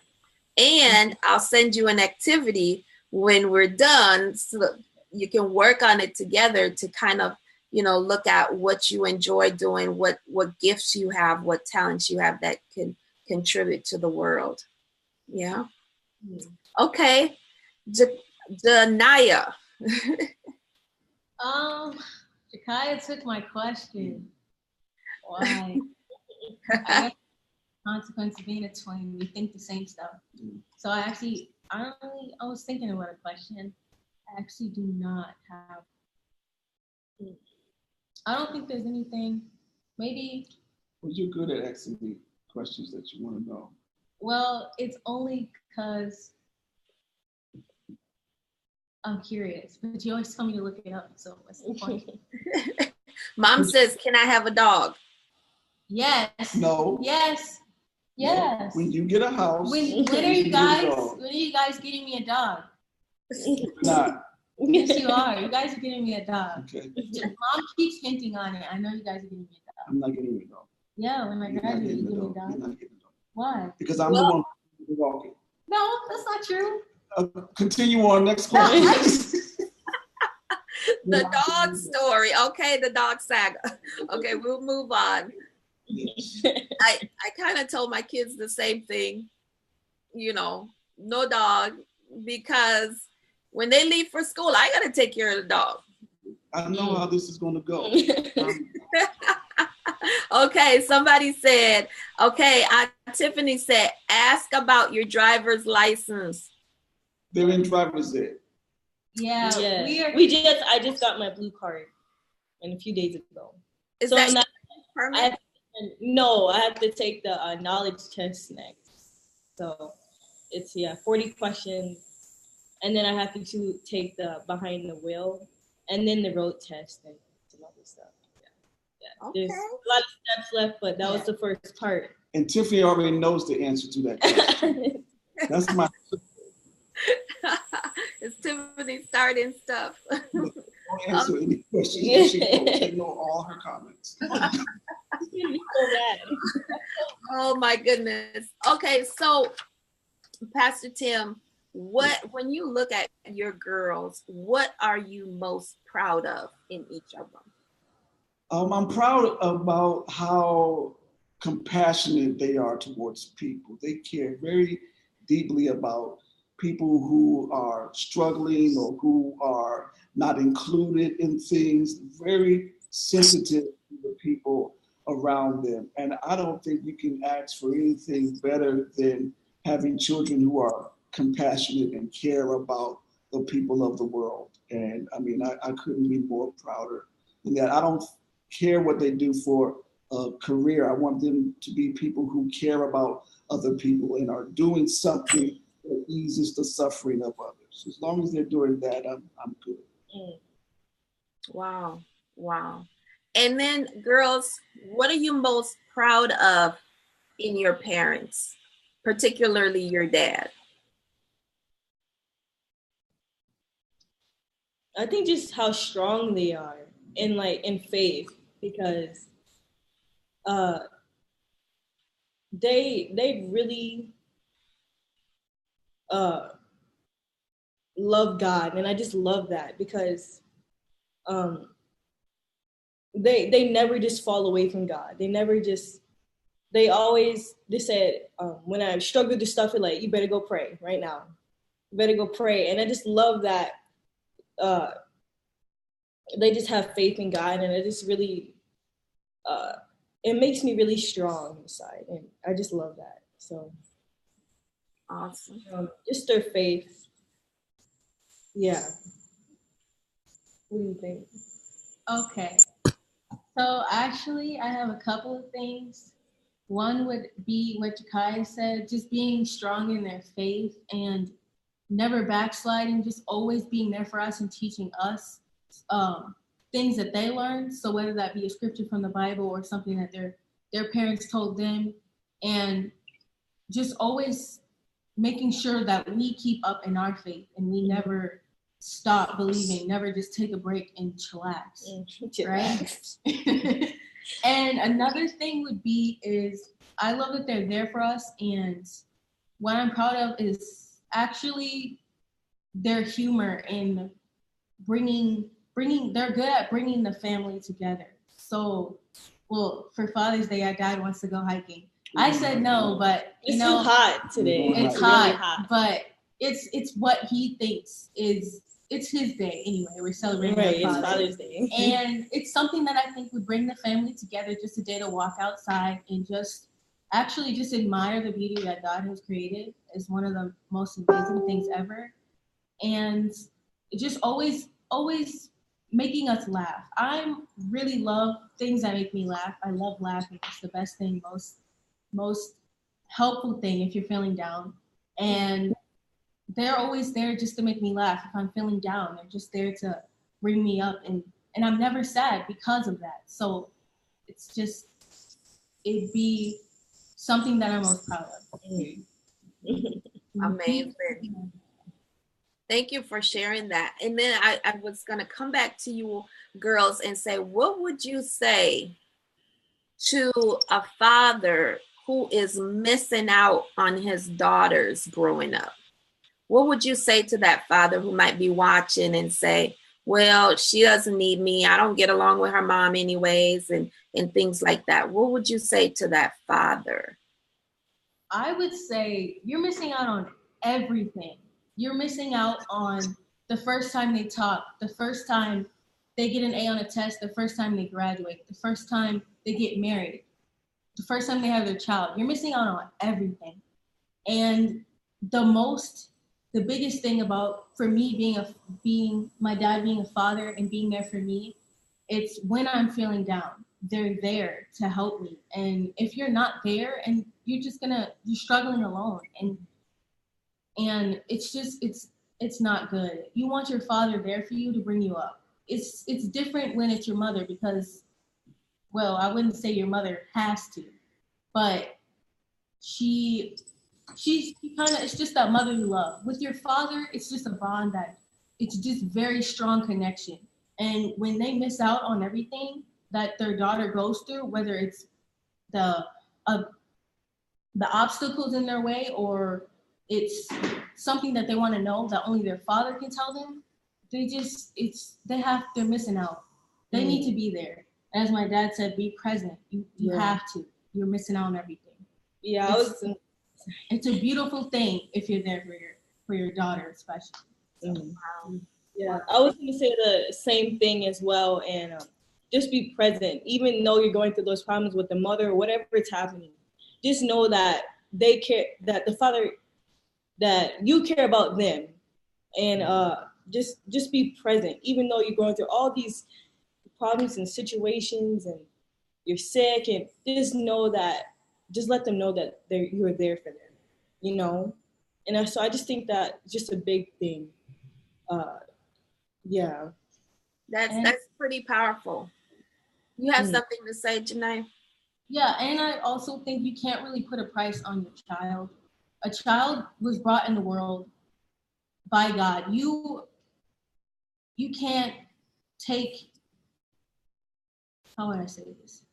And I'll send you an activity when we're done so that you can work on it together to kind of, you know, look at what you enjoy doing, what gifts you have, what talents you have that can contribute to the world. Yeah. Okay. Janiyah. Jakiyah took my question. Why? I guess consequence of being a twin, we think the same stuff. So I was thinking about a question. I actually do not have. I don't think there's anything. Maybe. Well, you're good at asking me questions that you want to know. Well, it's only because I'm curious, but you always tell me to look it up. So what's the point? Mom says, "Can I have a dog?" Yes. No. Yes. Yes. When you get a house. When are you guys getting me a dog? Not. Yes, you are. You guys are getting me a dog. Okay. Mom keeps hinting on it. I know you guys are getting me a dog. I'm not getting you a dog. Yeah, when I graduate, you give me a dog. You're not getting a dog. Why? Because I'm the one who's walking. No, that's not true. Continue on. Next question. The dog story. Okay, the dog saga. Okay, we'll move on. Yes. I kind of told my kids the same thing, no dog, because when they leave for school, I got to take care of the dog. I know how this is going to go. Okay, somebody said, okay, Tiffany said, ask about your driver's license. They're in driver's ed. Yeah. I just got my blue card a few days ago. Is so that permit? I have to take the knowledge test next. So it's 40 questions, and then I have to take the behind the wheel, and then the road test and some other stuff. Yeah. Okay. There's a lot of steps left, but that was the first part. And Tiffany already knows the answer to that question. That's my. It's Tiffany starting stuff. Don't answer any questions. She knows. Know all her comments. Oh my goodness. Okay, so Pastor Tim, when you look at your girls, what are you most proud of in each of them? I'm proud about how compassionate they are towards people. They care very deeply about people who are struggling or who are not included in things, very sensitive to the people around them. And I don't think you can ask for anything better than having children who are compassionate and care about the people of the world. And I mean, I couldn't be more prouder than that. I don't care what they do for a career. I want them to be people who care about other people and are doing something that eases the suffering of others. As long as they're doing that, I'm good. Wow. And then girls, what are you most proud of in your parents, particularly your dad? I think just how strong they are in faith, because they really love God, and I just love that, because they never just fall away from God. They always said, when I struggle with stuff, they're like, you better go pray right now. You better go pray. And I just love that they just have faith in God, and it just really it makes me really strong inside, and I just love that. So awesome. Just their faith. Yeah. What do you think? Okay. So actually, I have a couple of things. One would be what Jakiyah said, just being strong in their faith and never backsliding, just always being there for us and teaching us things that they learned. So whether that be a scripture from the Bible or something that their parents told them, and just always making sure that we keep up in our faith and we never stop believing, never just take a break and chillax, right? And another thing would be is I love that they're there for us, and what I'm proud of is actually their humor in bringing they're good at bringing the family together. So, well, for Father's Day, our dad wants to go hiking. I said no, but it's too hot today. It's really hot, but it's what he thinks is. It's his day anyway. We're celebrating it's Father's Day. And it's something that I think would bring the family together, just a day to walk outside and just admire the beauty that God has created is one of the most amazing things ever. And just always making us laugh. I really love things that make me laugh. I love laughing. It's the best thing, most helpful thing if you're feeling down. And they're always there just to make me laugh. If I'm feeling down, they're just there to bring me up, and I'm never sad because of that. So it'd be something that I'm most proud of. Amazing. Thank you for sharing that. And then I was going to come back to you girls and say, what would you say to a father who is missing out on his daughters growing up? What would you say to that father who might be watching and say, well, she doesn't need me, I don't get along with her mom anyways, and things like that? What would you say to that father? I would say you're missing out on everything. You're missing out on the first time they talk, the first time they get an A on a test, the first time they graduate, the first time they get married, the first time they have their child. You're missing out on everything. And the biggest thing about, for me, being my dad, being a father and being there for me, it's when I'm feeling down, they're there to help me. And if you're not there and you're struggling alone, and it's not good. You want your father there for you to bring you up. It's different when it's your mother, because, well, I wouldn't say your mother has to, but she's kind of, it's just that motherly love. With your father, it's just a bond that, it's just very strong connection. And when they miss out on everything that their daughter goes through, whether it's the obstacles in their way, or it's something that they want to know that only their father can tell them, they're missing out. They need to be there. As my dad said, be present. You have to. You're missing out on everything. Yeah, it's a beautiful thing if you're there for your daughter, especially. So. Yeah, I was going to say the same thing as well, and just be present, even though you're going through those problems with the mother or whatever it's happening. Just know that they care, that the father, that you care about them, and just be present, even though you're going through all these problems and situations, and you're sick, and just let them know that you're there for them, you know. And so I just think that just a big thing. Yeah. That's pretty powerful. You have something to say, Janiyah? Yeah, and I also think you can't really put a price on your child. A child was brought in the world by God. You can't take, how would I say this?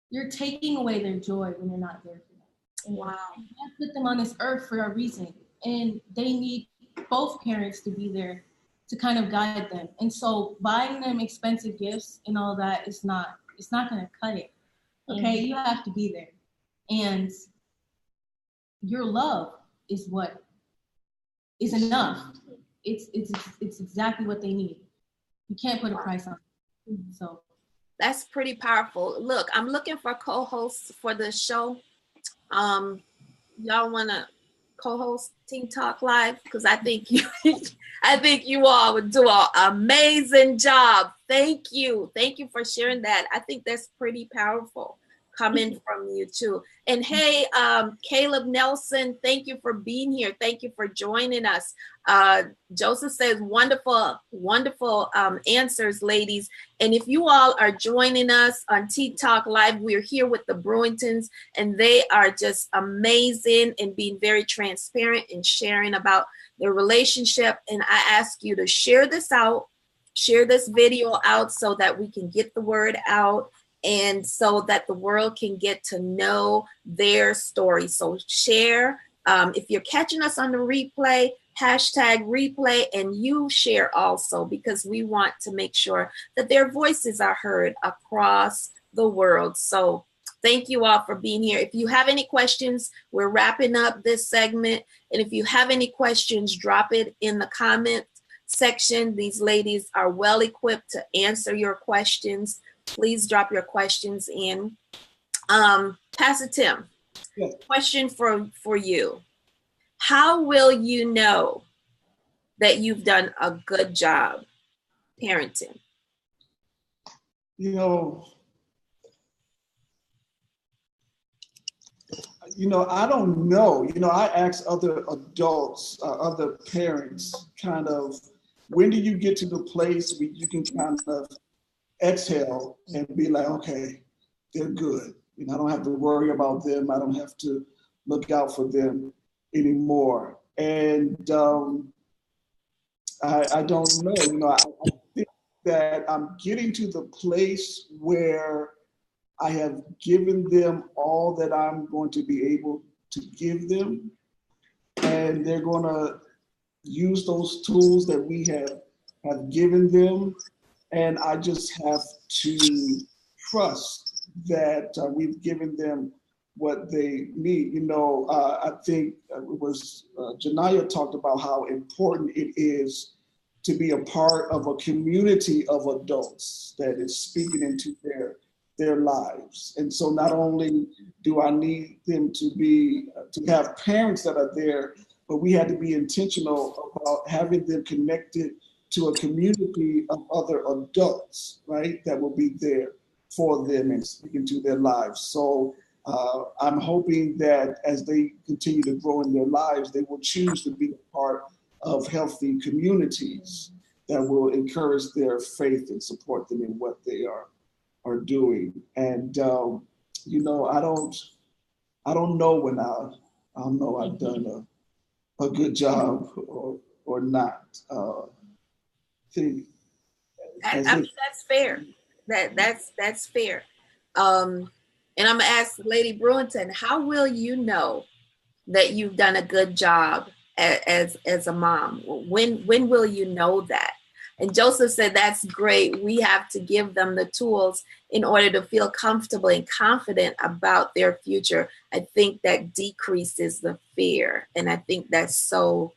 You're taking away their joy when you're not there for them. And wow. God put them on this earth for a reason, and they need both parents to be there to kind of guide them. And so buying them expensive gifts and all that it's not going to cut it. Okay, you have to be there, and your love is what is enough. It's exactly what they need. You can't put a price on it. So that's pretty powerful. Look, I'm looking for co-hosts for the show. Y'all want to co-host Teen Talk Live? Because I think you all would do an amazing job. Thank you for sharing that. I think that's pretty powerful coming from you too. And hey, Caleb Nelson, thank you for being here. Thank you for joining us. Joseph says wonderful answers, ladies. And if you all are joining us on Teen Talk Live, we're here with the Brewingtons, and they are just amazing and being very transparent and sharing about their relationship. And I ask you to share this video out so that we can get the word out, and so that the world can get to know their story. So share. If you're catching us on the replay, #replay, and you share also, because we want to make sure that their voices are heard across the world. So thank you all for being here. If you have any questions, we're wrapping up this segment. And if you have any questions, drop it in the comment section. These ladies are well equipped to answer your questions. Please drop your questions in. Pastor Tim, question for you. How will you know that you've done a good job parenting? I don't know. I ask other adults, other parents, kind of, when do you get to the place where you can kind of exhale and be like, okay, they're good. I don't have to worry about them. I don't have to look out for them anymore. And I don't know. I think that I'm getting to the place where I have given them all that I'm going to be able to give them, and they're going to use those tools that we have given them, and I just have to trust that we've given them what they need. I think it was Janiyah talked about how important it is to be a part of a community of adults that is speaking into their lives. And so not only do I need them to have parents that are there, but we had to be intentional about having them connected to a community of other adults, right, that will be there for them and speaking to their lives. So I'm hoping that as they continue to grow in their lives, they will choose to be a part of healthy communities that will encourage their faith and support them in what they are doing. And I don't know when I'll know I've done a good job or not. That's fair. That's fair. And I'm gonna ask Lady Brewington, how will you know that you've done a good job as a mom? When will you know that? And Joseph said, that's great. We have to give them the tools in order to feel comfortable and confident about their future. I think that decreases the fear. And I think that's so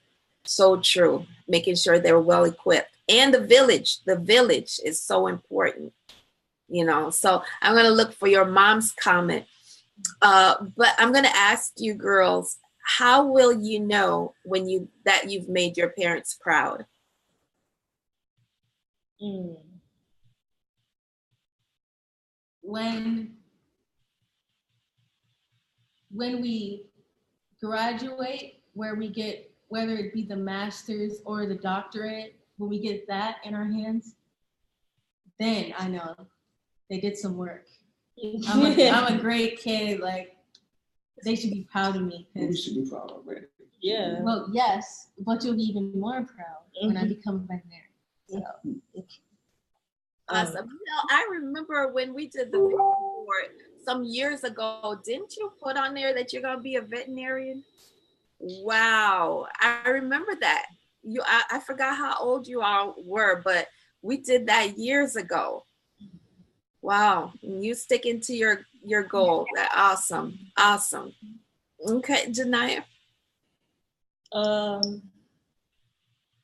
true, making sure they're well equipped. And the village is so important, So I'm going to look for your mom's comment. But I'm going to ask you girls, how will you know that you've made your parents proud? When we graduate, where we get, whether it be the master's or the doctorate, when we get that in our hands, then I know they did some work. I'm a great kid. Like, they should be proud of me. We should be proud of it. Yeah. Well, yes, but you'll be even more proud when I become a veterinarian. So. Awesome. I remember when we did the report some years ago, didn't you put on there that you're going to be a veterinarian? Wow. I remember that. I forgot how old you all were, but we did that years ago. Wow. You sticking to your goal. That's awesome. Awesome. Okay, Janiyah.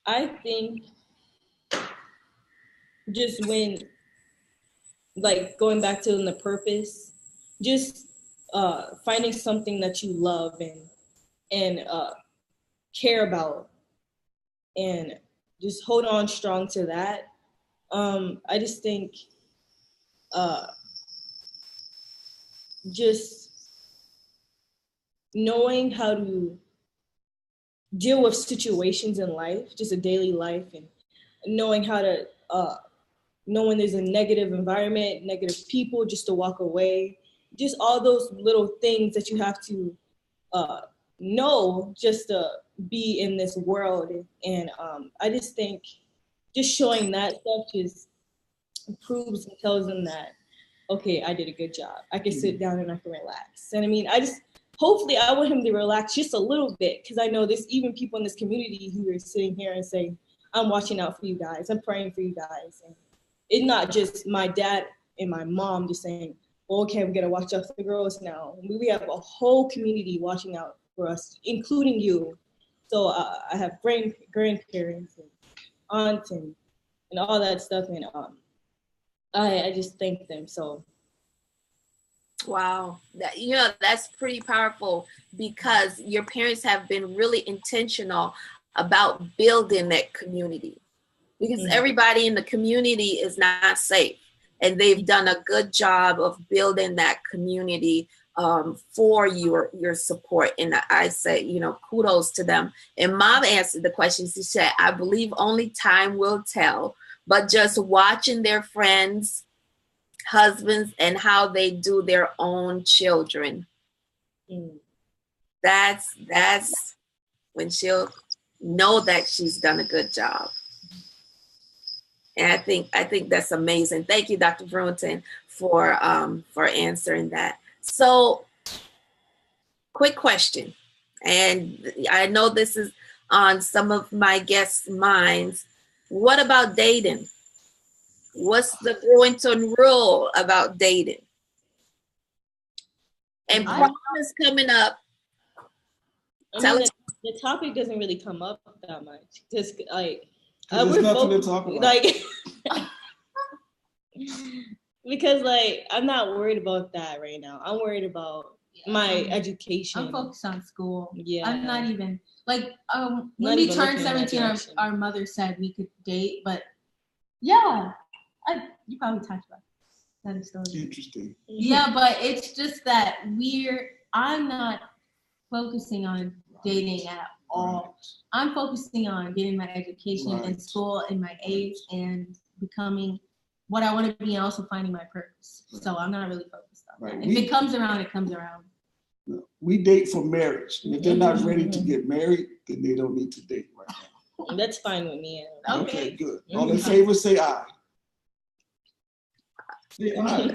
I think just when, like, going back to the purpose, just finding something that you love and care about, and just hold on strong to that. I just think just knowing how to deal with situations in life, just a daily life, and knowing how to know when there's a negative environment, negative people, just to walk away. Just all those little things that you have to know just to be in this world. And I just think just showing that stuff just proves and tells them that, okay, I did a good job. I can sit down and I can relax. And I mean, hopefully I want him to relax just a little bit, because I know there's even people in this community who are sitting here and saying, I'm watching out for you guys. I'm praying for you guys. And it's not just my dad and my mom just saying, well, okay, we got to watch out for the girls now. We have a whole community watching out for us, including you. So I have grandparents and aunts and all that stuff. And I just thank them. So. Wow. That's pretty powerful, because your parents have been really intentional about building that community, because everybody in the community is not safe, and they've done a good job of building that community for your support. And I say, kudos to them. And Mom answered the question. She said, I believe only time will tell, but just watching their friends, husbands, and how they do their own children. That's when she'll know that she's done a good job. And I think that's amazing. Thank you, Dr. Brewington, for answering that. So, quick question, and I know this is on some of my guests' minds. What about dating? What's the Brewington rule about dating? And prom is coming up. I mean, the topic doesn't really come up that much. Just like there's nothing to talk about. Like because like I'm not worried about that right now. I'm worried about my education. I'm focused on school. Yeah. I'm not even like when we turned 17, our mother said we could date, but yeah, you probably talked about that story. Interesting. Yeah, but it's just that I'm not focusing on dating at all. Right. I'm focusing on getting my education in school and my A's and becoming what I want to be and also finding my purpose. Right. So I'm not really focused on that. If it comes around, it comes around. We date for marriage. And if they're not ready to get married, then they don't need to date right now. That's fine with me. Okay, good. All in favor, say aye. Say aye.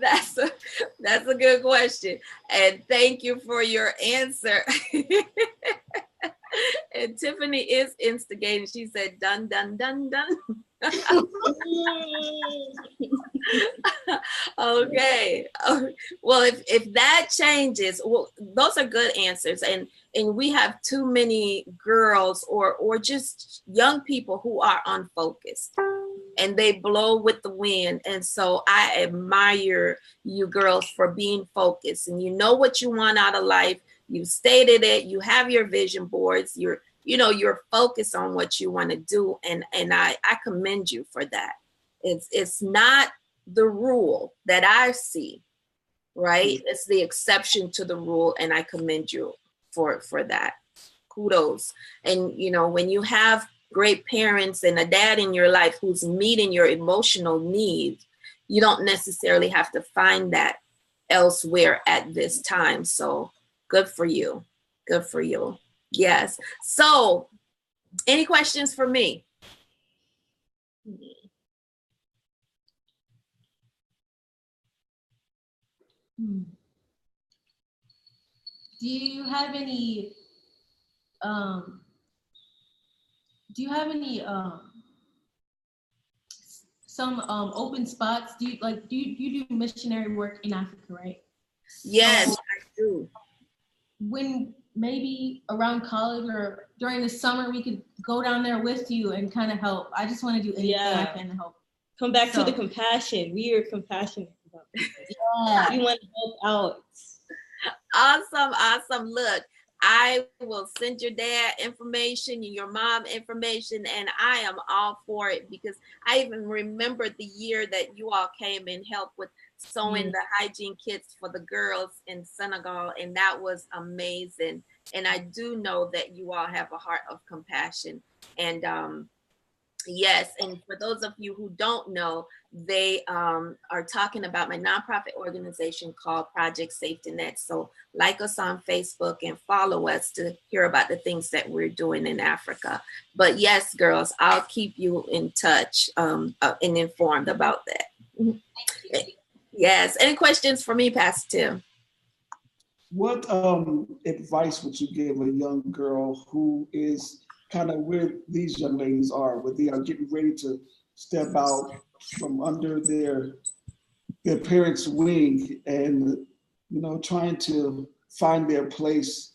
That's a good question, and thank you for your answer. And Tiffany is instigating. She said, "Dun dun dun dun." Okay. Well, if that changes, well, those are good answers, and we have too many girls or just young people who are unfocused and they blow with the wind. And so I admire you girls for being focused, and you know what you want out of life. You stated it. You have your vision boards. You're focused on what you want to do, and I commend you for that. It's not the rule that I see, right? It's the exception to the rule, and I commend you for that. Kudos. And when you have great parents and a dad in your life who's meeting your emotional needs, you don't necessarily have to find that elsewhere at this time. So good for you. Good for you. Yes. So any questions for me? Do you have any some open spots? Do you do missionary work in Africa, right? Yes, so, I do. When maybe around college or during the summer we could go down there with you and kind of help. I just want to do anything I can to help. Come back to the compassion. We are compassionate about people. Yeah. We want to help out. Awesome. Look, I will send your dad information and your mom information, and I am all for it, because I even remember the year that you all came and helped with sewing the hygiene kits for the girls in Senegal, and that was amazing. And I do know that you all have a heart of compassion. And yes, and for those of you who don't know, they are talking about my nonprofit organization called Project Safety Net. So like us on Facebook and follow us to hear about the things that we're doing in Africa. But yes, girls, I'll keep you in touch and informed about that. Yes. Any questions for me, Pastor Tim? What advice would you give a young girl who is kind of where these young ladies are, where they are getting ready to step out from under their parents' wing and, trying to find their place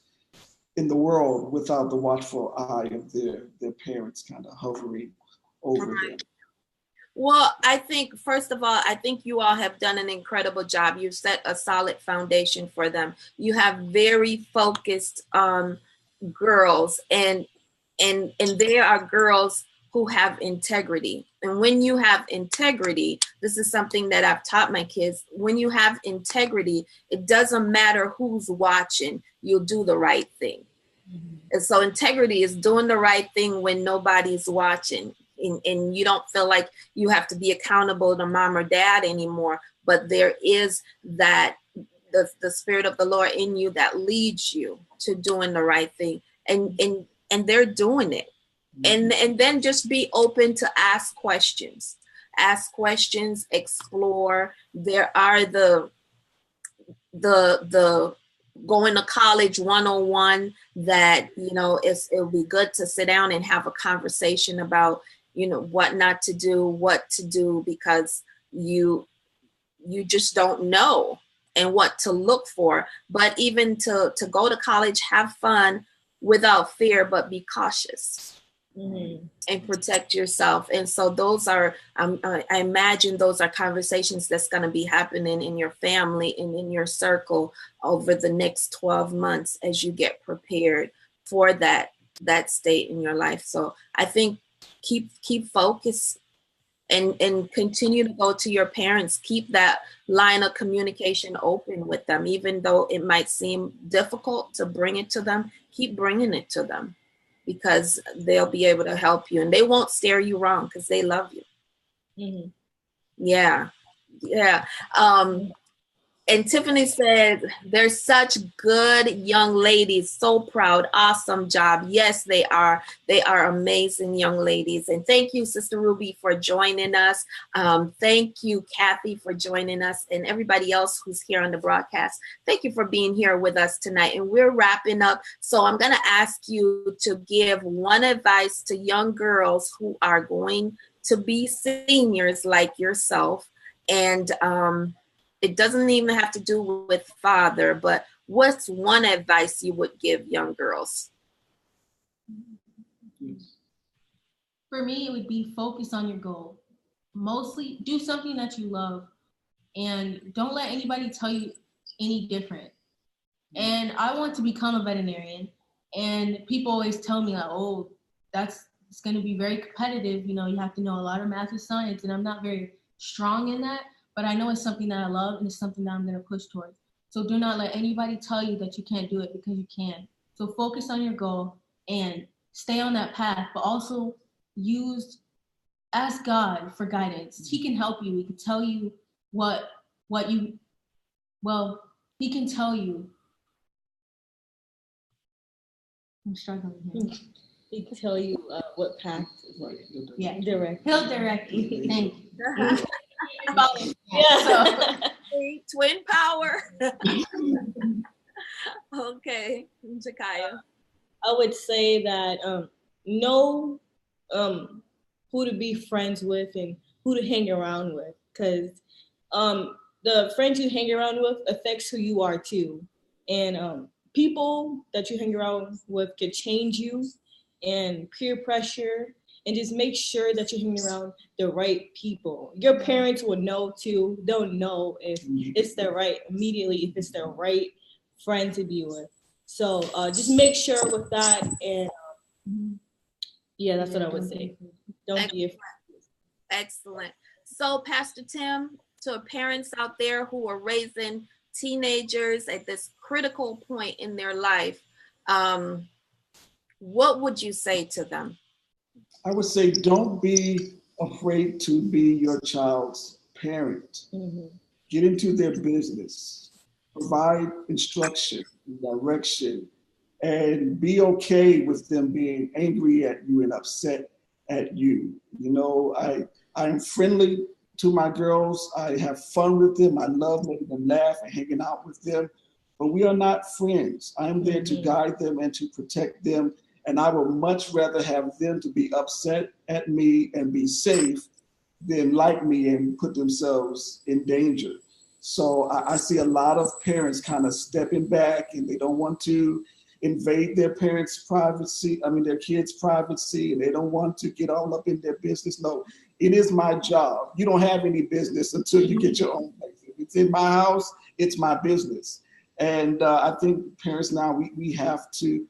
in the world without the watchful eye of their parents kind of hovering over them? Well, I think, first of all, I think you all have done an incredible job. You've set a solid foundation for them. You have very focused girls, and there are girls who have integrity. And when you have integrity, this is something that I've taught my kids. When you have integrity, it doesn't matter who's watching, you'll do the right thing. Mm-hmm. And so integrity is doing the right thing when nobody's watching. And you don't feel like you have to be accountable to mom or dad anymore, but there is that the Spirit of the Lord in you that leads you to doing the right thing, and they're doing it. And then just be open to ask questions, explore. There are the going to college 101 that, it'll be good to sit down and have a conversation about, what not to do, what to do, because you just don't know and what to look for. But even to go to college, have fun without fear, but be cautious. And protect yourself. And so those are, I imagine those are conversations that's going to be happening in your family and in your circle over the next 12 months as you get prepared for that state in your life. So I think keep focused and continue to go to your parents. Keep that line of communication open with them, even though it might seem difficult to bring it to them. Keep bringing it to them, because they'll be able to help you, and they won't steer you wrong because they love you. Yeah. And Tiffany said, they're such good young ladies. So proud. Awesome job. Yes, they are. They are amazing young ladies. And thank you, Sister Ruby, for joining us. Thank you, Kathy, for joining us, and everybody else who's here on the broadcast. Thank you for being here with us tonight. And we're wrapping up. So I'm going to ask you to give one advice to young girls who are going to be seniors like yourself. And it doesn't even have to do with father, but what's one advice you would give young girls? For me, it would be focus on your goal. Mostly do something that you love, and don't let anybody tell you any different. And I want to become a veterinarian, and people always tell me, like, oh, it's going to be very competitive. You have to know a lot of math and science, and I'm not very strong in that. But I know it's something that I love, and it's something that I'm going to push towards. So do not let anybody tell you that you can't do it, because you can. So focus on your goal and stay on that path, but also ask God for guidance. He can help you. He can tell you he can tell you. I'm struggling here. He can tell you what path is right. Yeah, direct. He'll direct you. Thank you. Yeah. Twin power. Okay, Jakiyah. I would say that know who to be friends with and who to hang around with, because the friends you hang around with affects who you are too. And people that you hang around with could change you, and peer pressure. And just make sure that you're hanging around the right people. Your parents will know too. They'll know if it's the right friend to be with. So just make sure with that. And yeah, that's what I would say. Don't be afraid. Excellent. So, Pastor Tim, to parents out there who are raising teenagers at this critical point in their life, what would you say to them? I would say, don't be afraid to be your child's parent. Get into their business, provide instruction, direction, and be okay with them being angry at you and upset at you. I am friendly to my girls. I have fun with them. I love making them laugh and hanging out with them, but we are not friends. I am there to guide them and to protect them. And I would much rather have them to be upset at me and be safe than like me and put themselves in danger. So I see a lot of parents kind of stepping back, and they don't want to invade their parents' privacy, their kids' privacy, and they don't want to get all up in their business. No, it is my job. You don't have any business until you get your own place. If it's in my house, it's my business. And I think parents now, we have to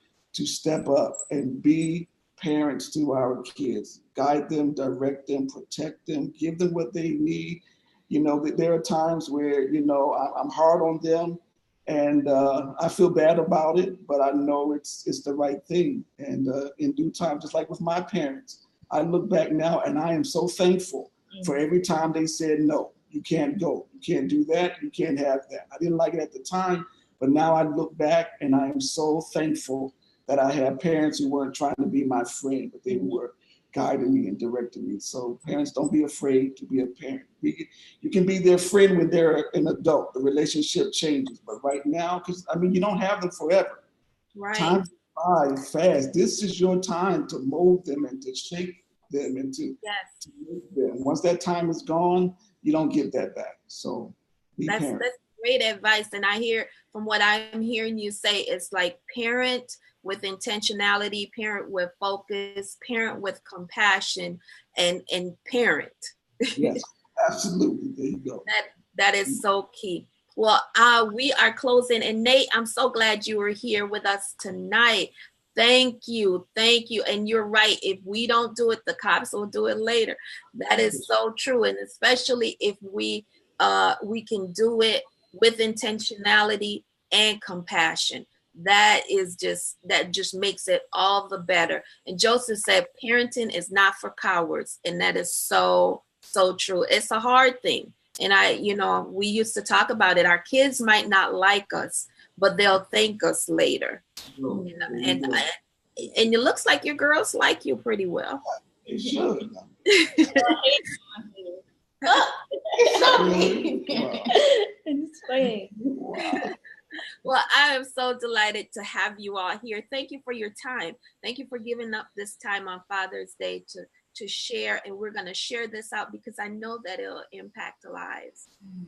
step up and be parents to our kids, guide them, direct them, protect them, give them what they need. There are times where, I'm hard on them, and I feel bad about it, but I know it's the right thing. And in due time, just like with my parents, I look back now and I am so thankful for every time they said, no, you can't go, you can't do that, you can't have that. I didn't like it at the time, but now I look back and I am so thankful that I had parents who weren't trying to be my friend, but they were guiding me and directing me. So parents, don't be afraid to be a parent. You can be their friend when they're an adult. The relationship changes, but right now, because I mean, you don't have them forever. Right. Time goes by fast. This is your time to mold them and to shape them and to make them. Once that time is gone, you don't get that back. So that's great advice. And I hear from what I'm hearing you say, it's like parent with intentionality, parent with focus, parent with compassion, and parent. Yes, absolutely. There you go. That is so key. Well, we are closing, and Nate, I'm so glad you were here with us tonight. Thank you. And you're right. If we don't do it, the cops will do it later. That is so true. And especially if we can do it with intentionality and compassion. That just makes it all the better. And Joseph said, parenting is not for cowards. And that is so true. It's a hard thing. And we used to talk about it. Our kids might not like us, but they'll thank us later. And it looks like your girls like you pretty well. They should. It's funny. Wow. Well, I am so delighted to have you all here. Thank you for your time. Thank you for giving up this time on Father's Day to share. And we're going to share this out because I know that it'll impact lives.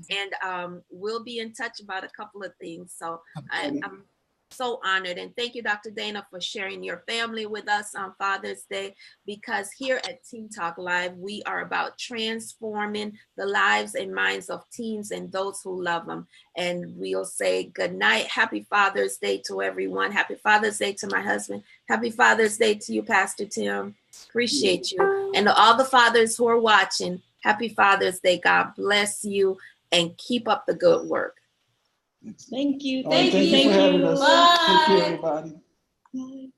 And we'll be in touch about a couple of things. So I'm so honored. And thank you, Dr. Dana, for sharing your family with us on Father's Day, because here at Teen Talk Live, we are about transforming the lives and minds of teens and those who love them. And we'll say good night. Happy Father's Day to everyone. Happy Father's Day to my husband. Happy Father's Day to you, Pastor Tim. Appreciate you. And to all the fathers who are watching, happy Father's Day. God bless you and keep up the good work. Thank you. Thank you for having us. Bye. Thank you, everybody. Bye.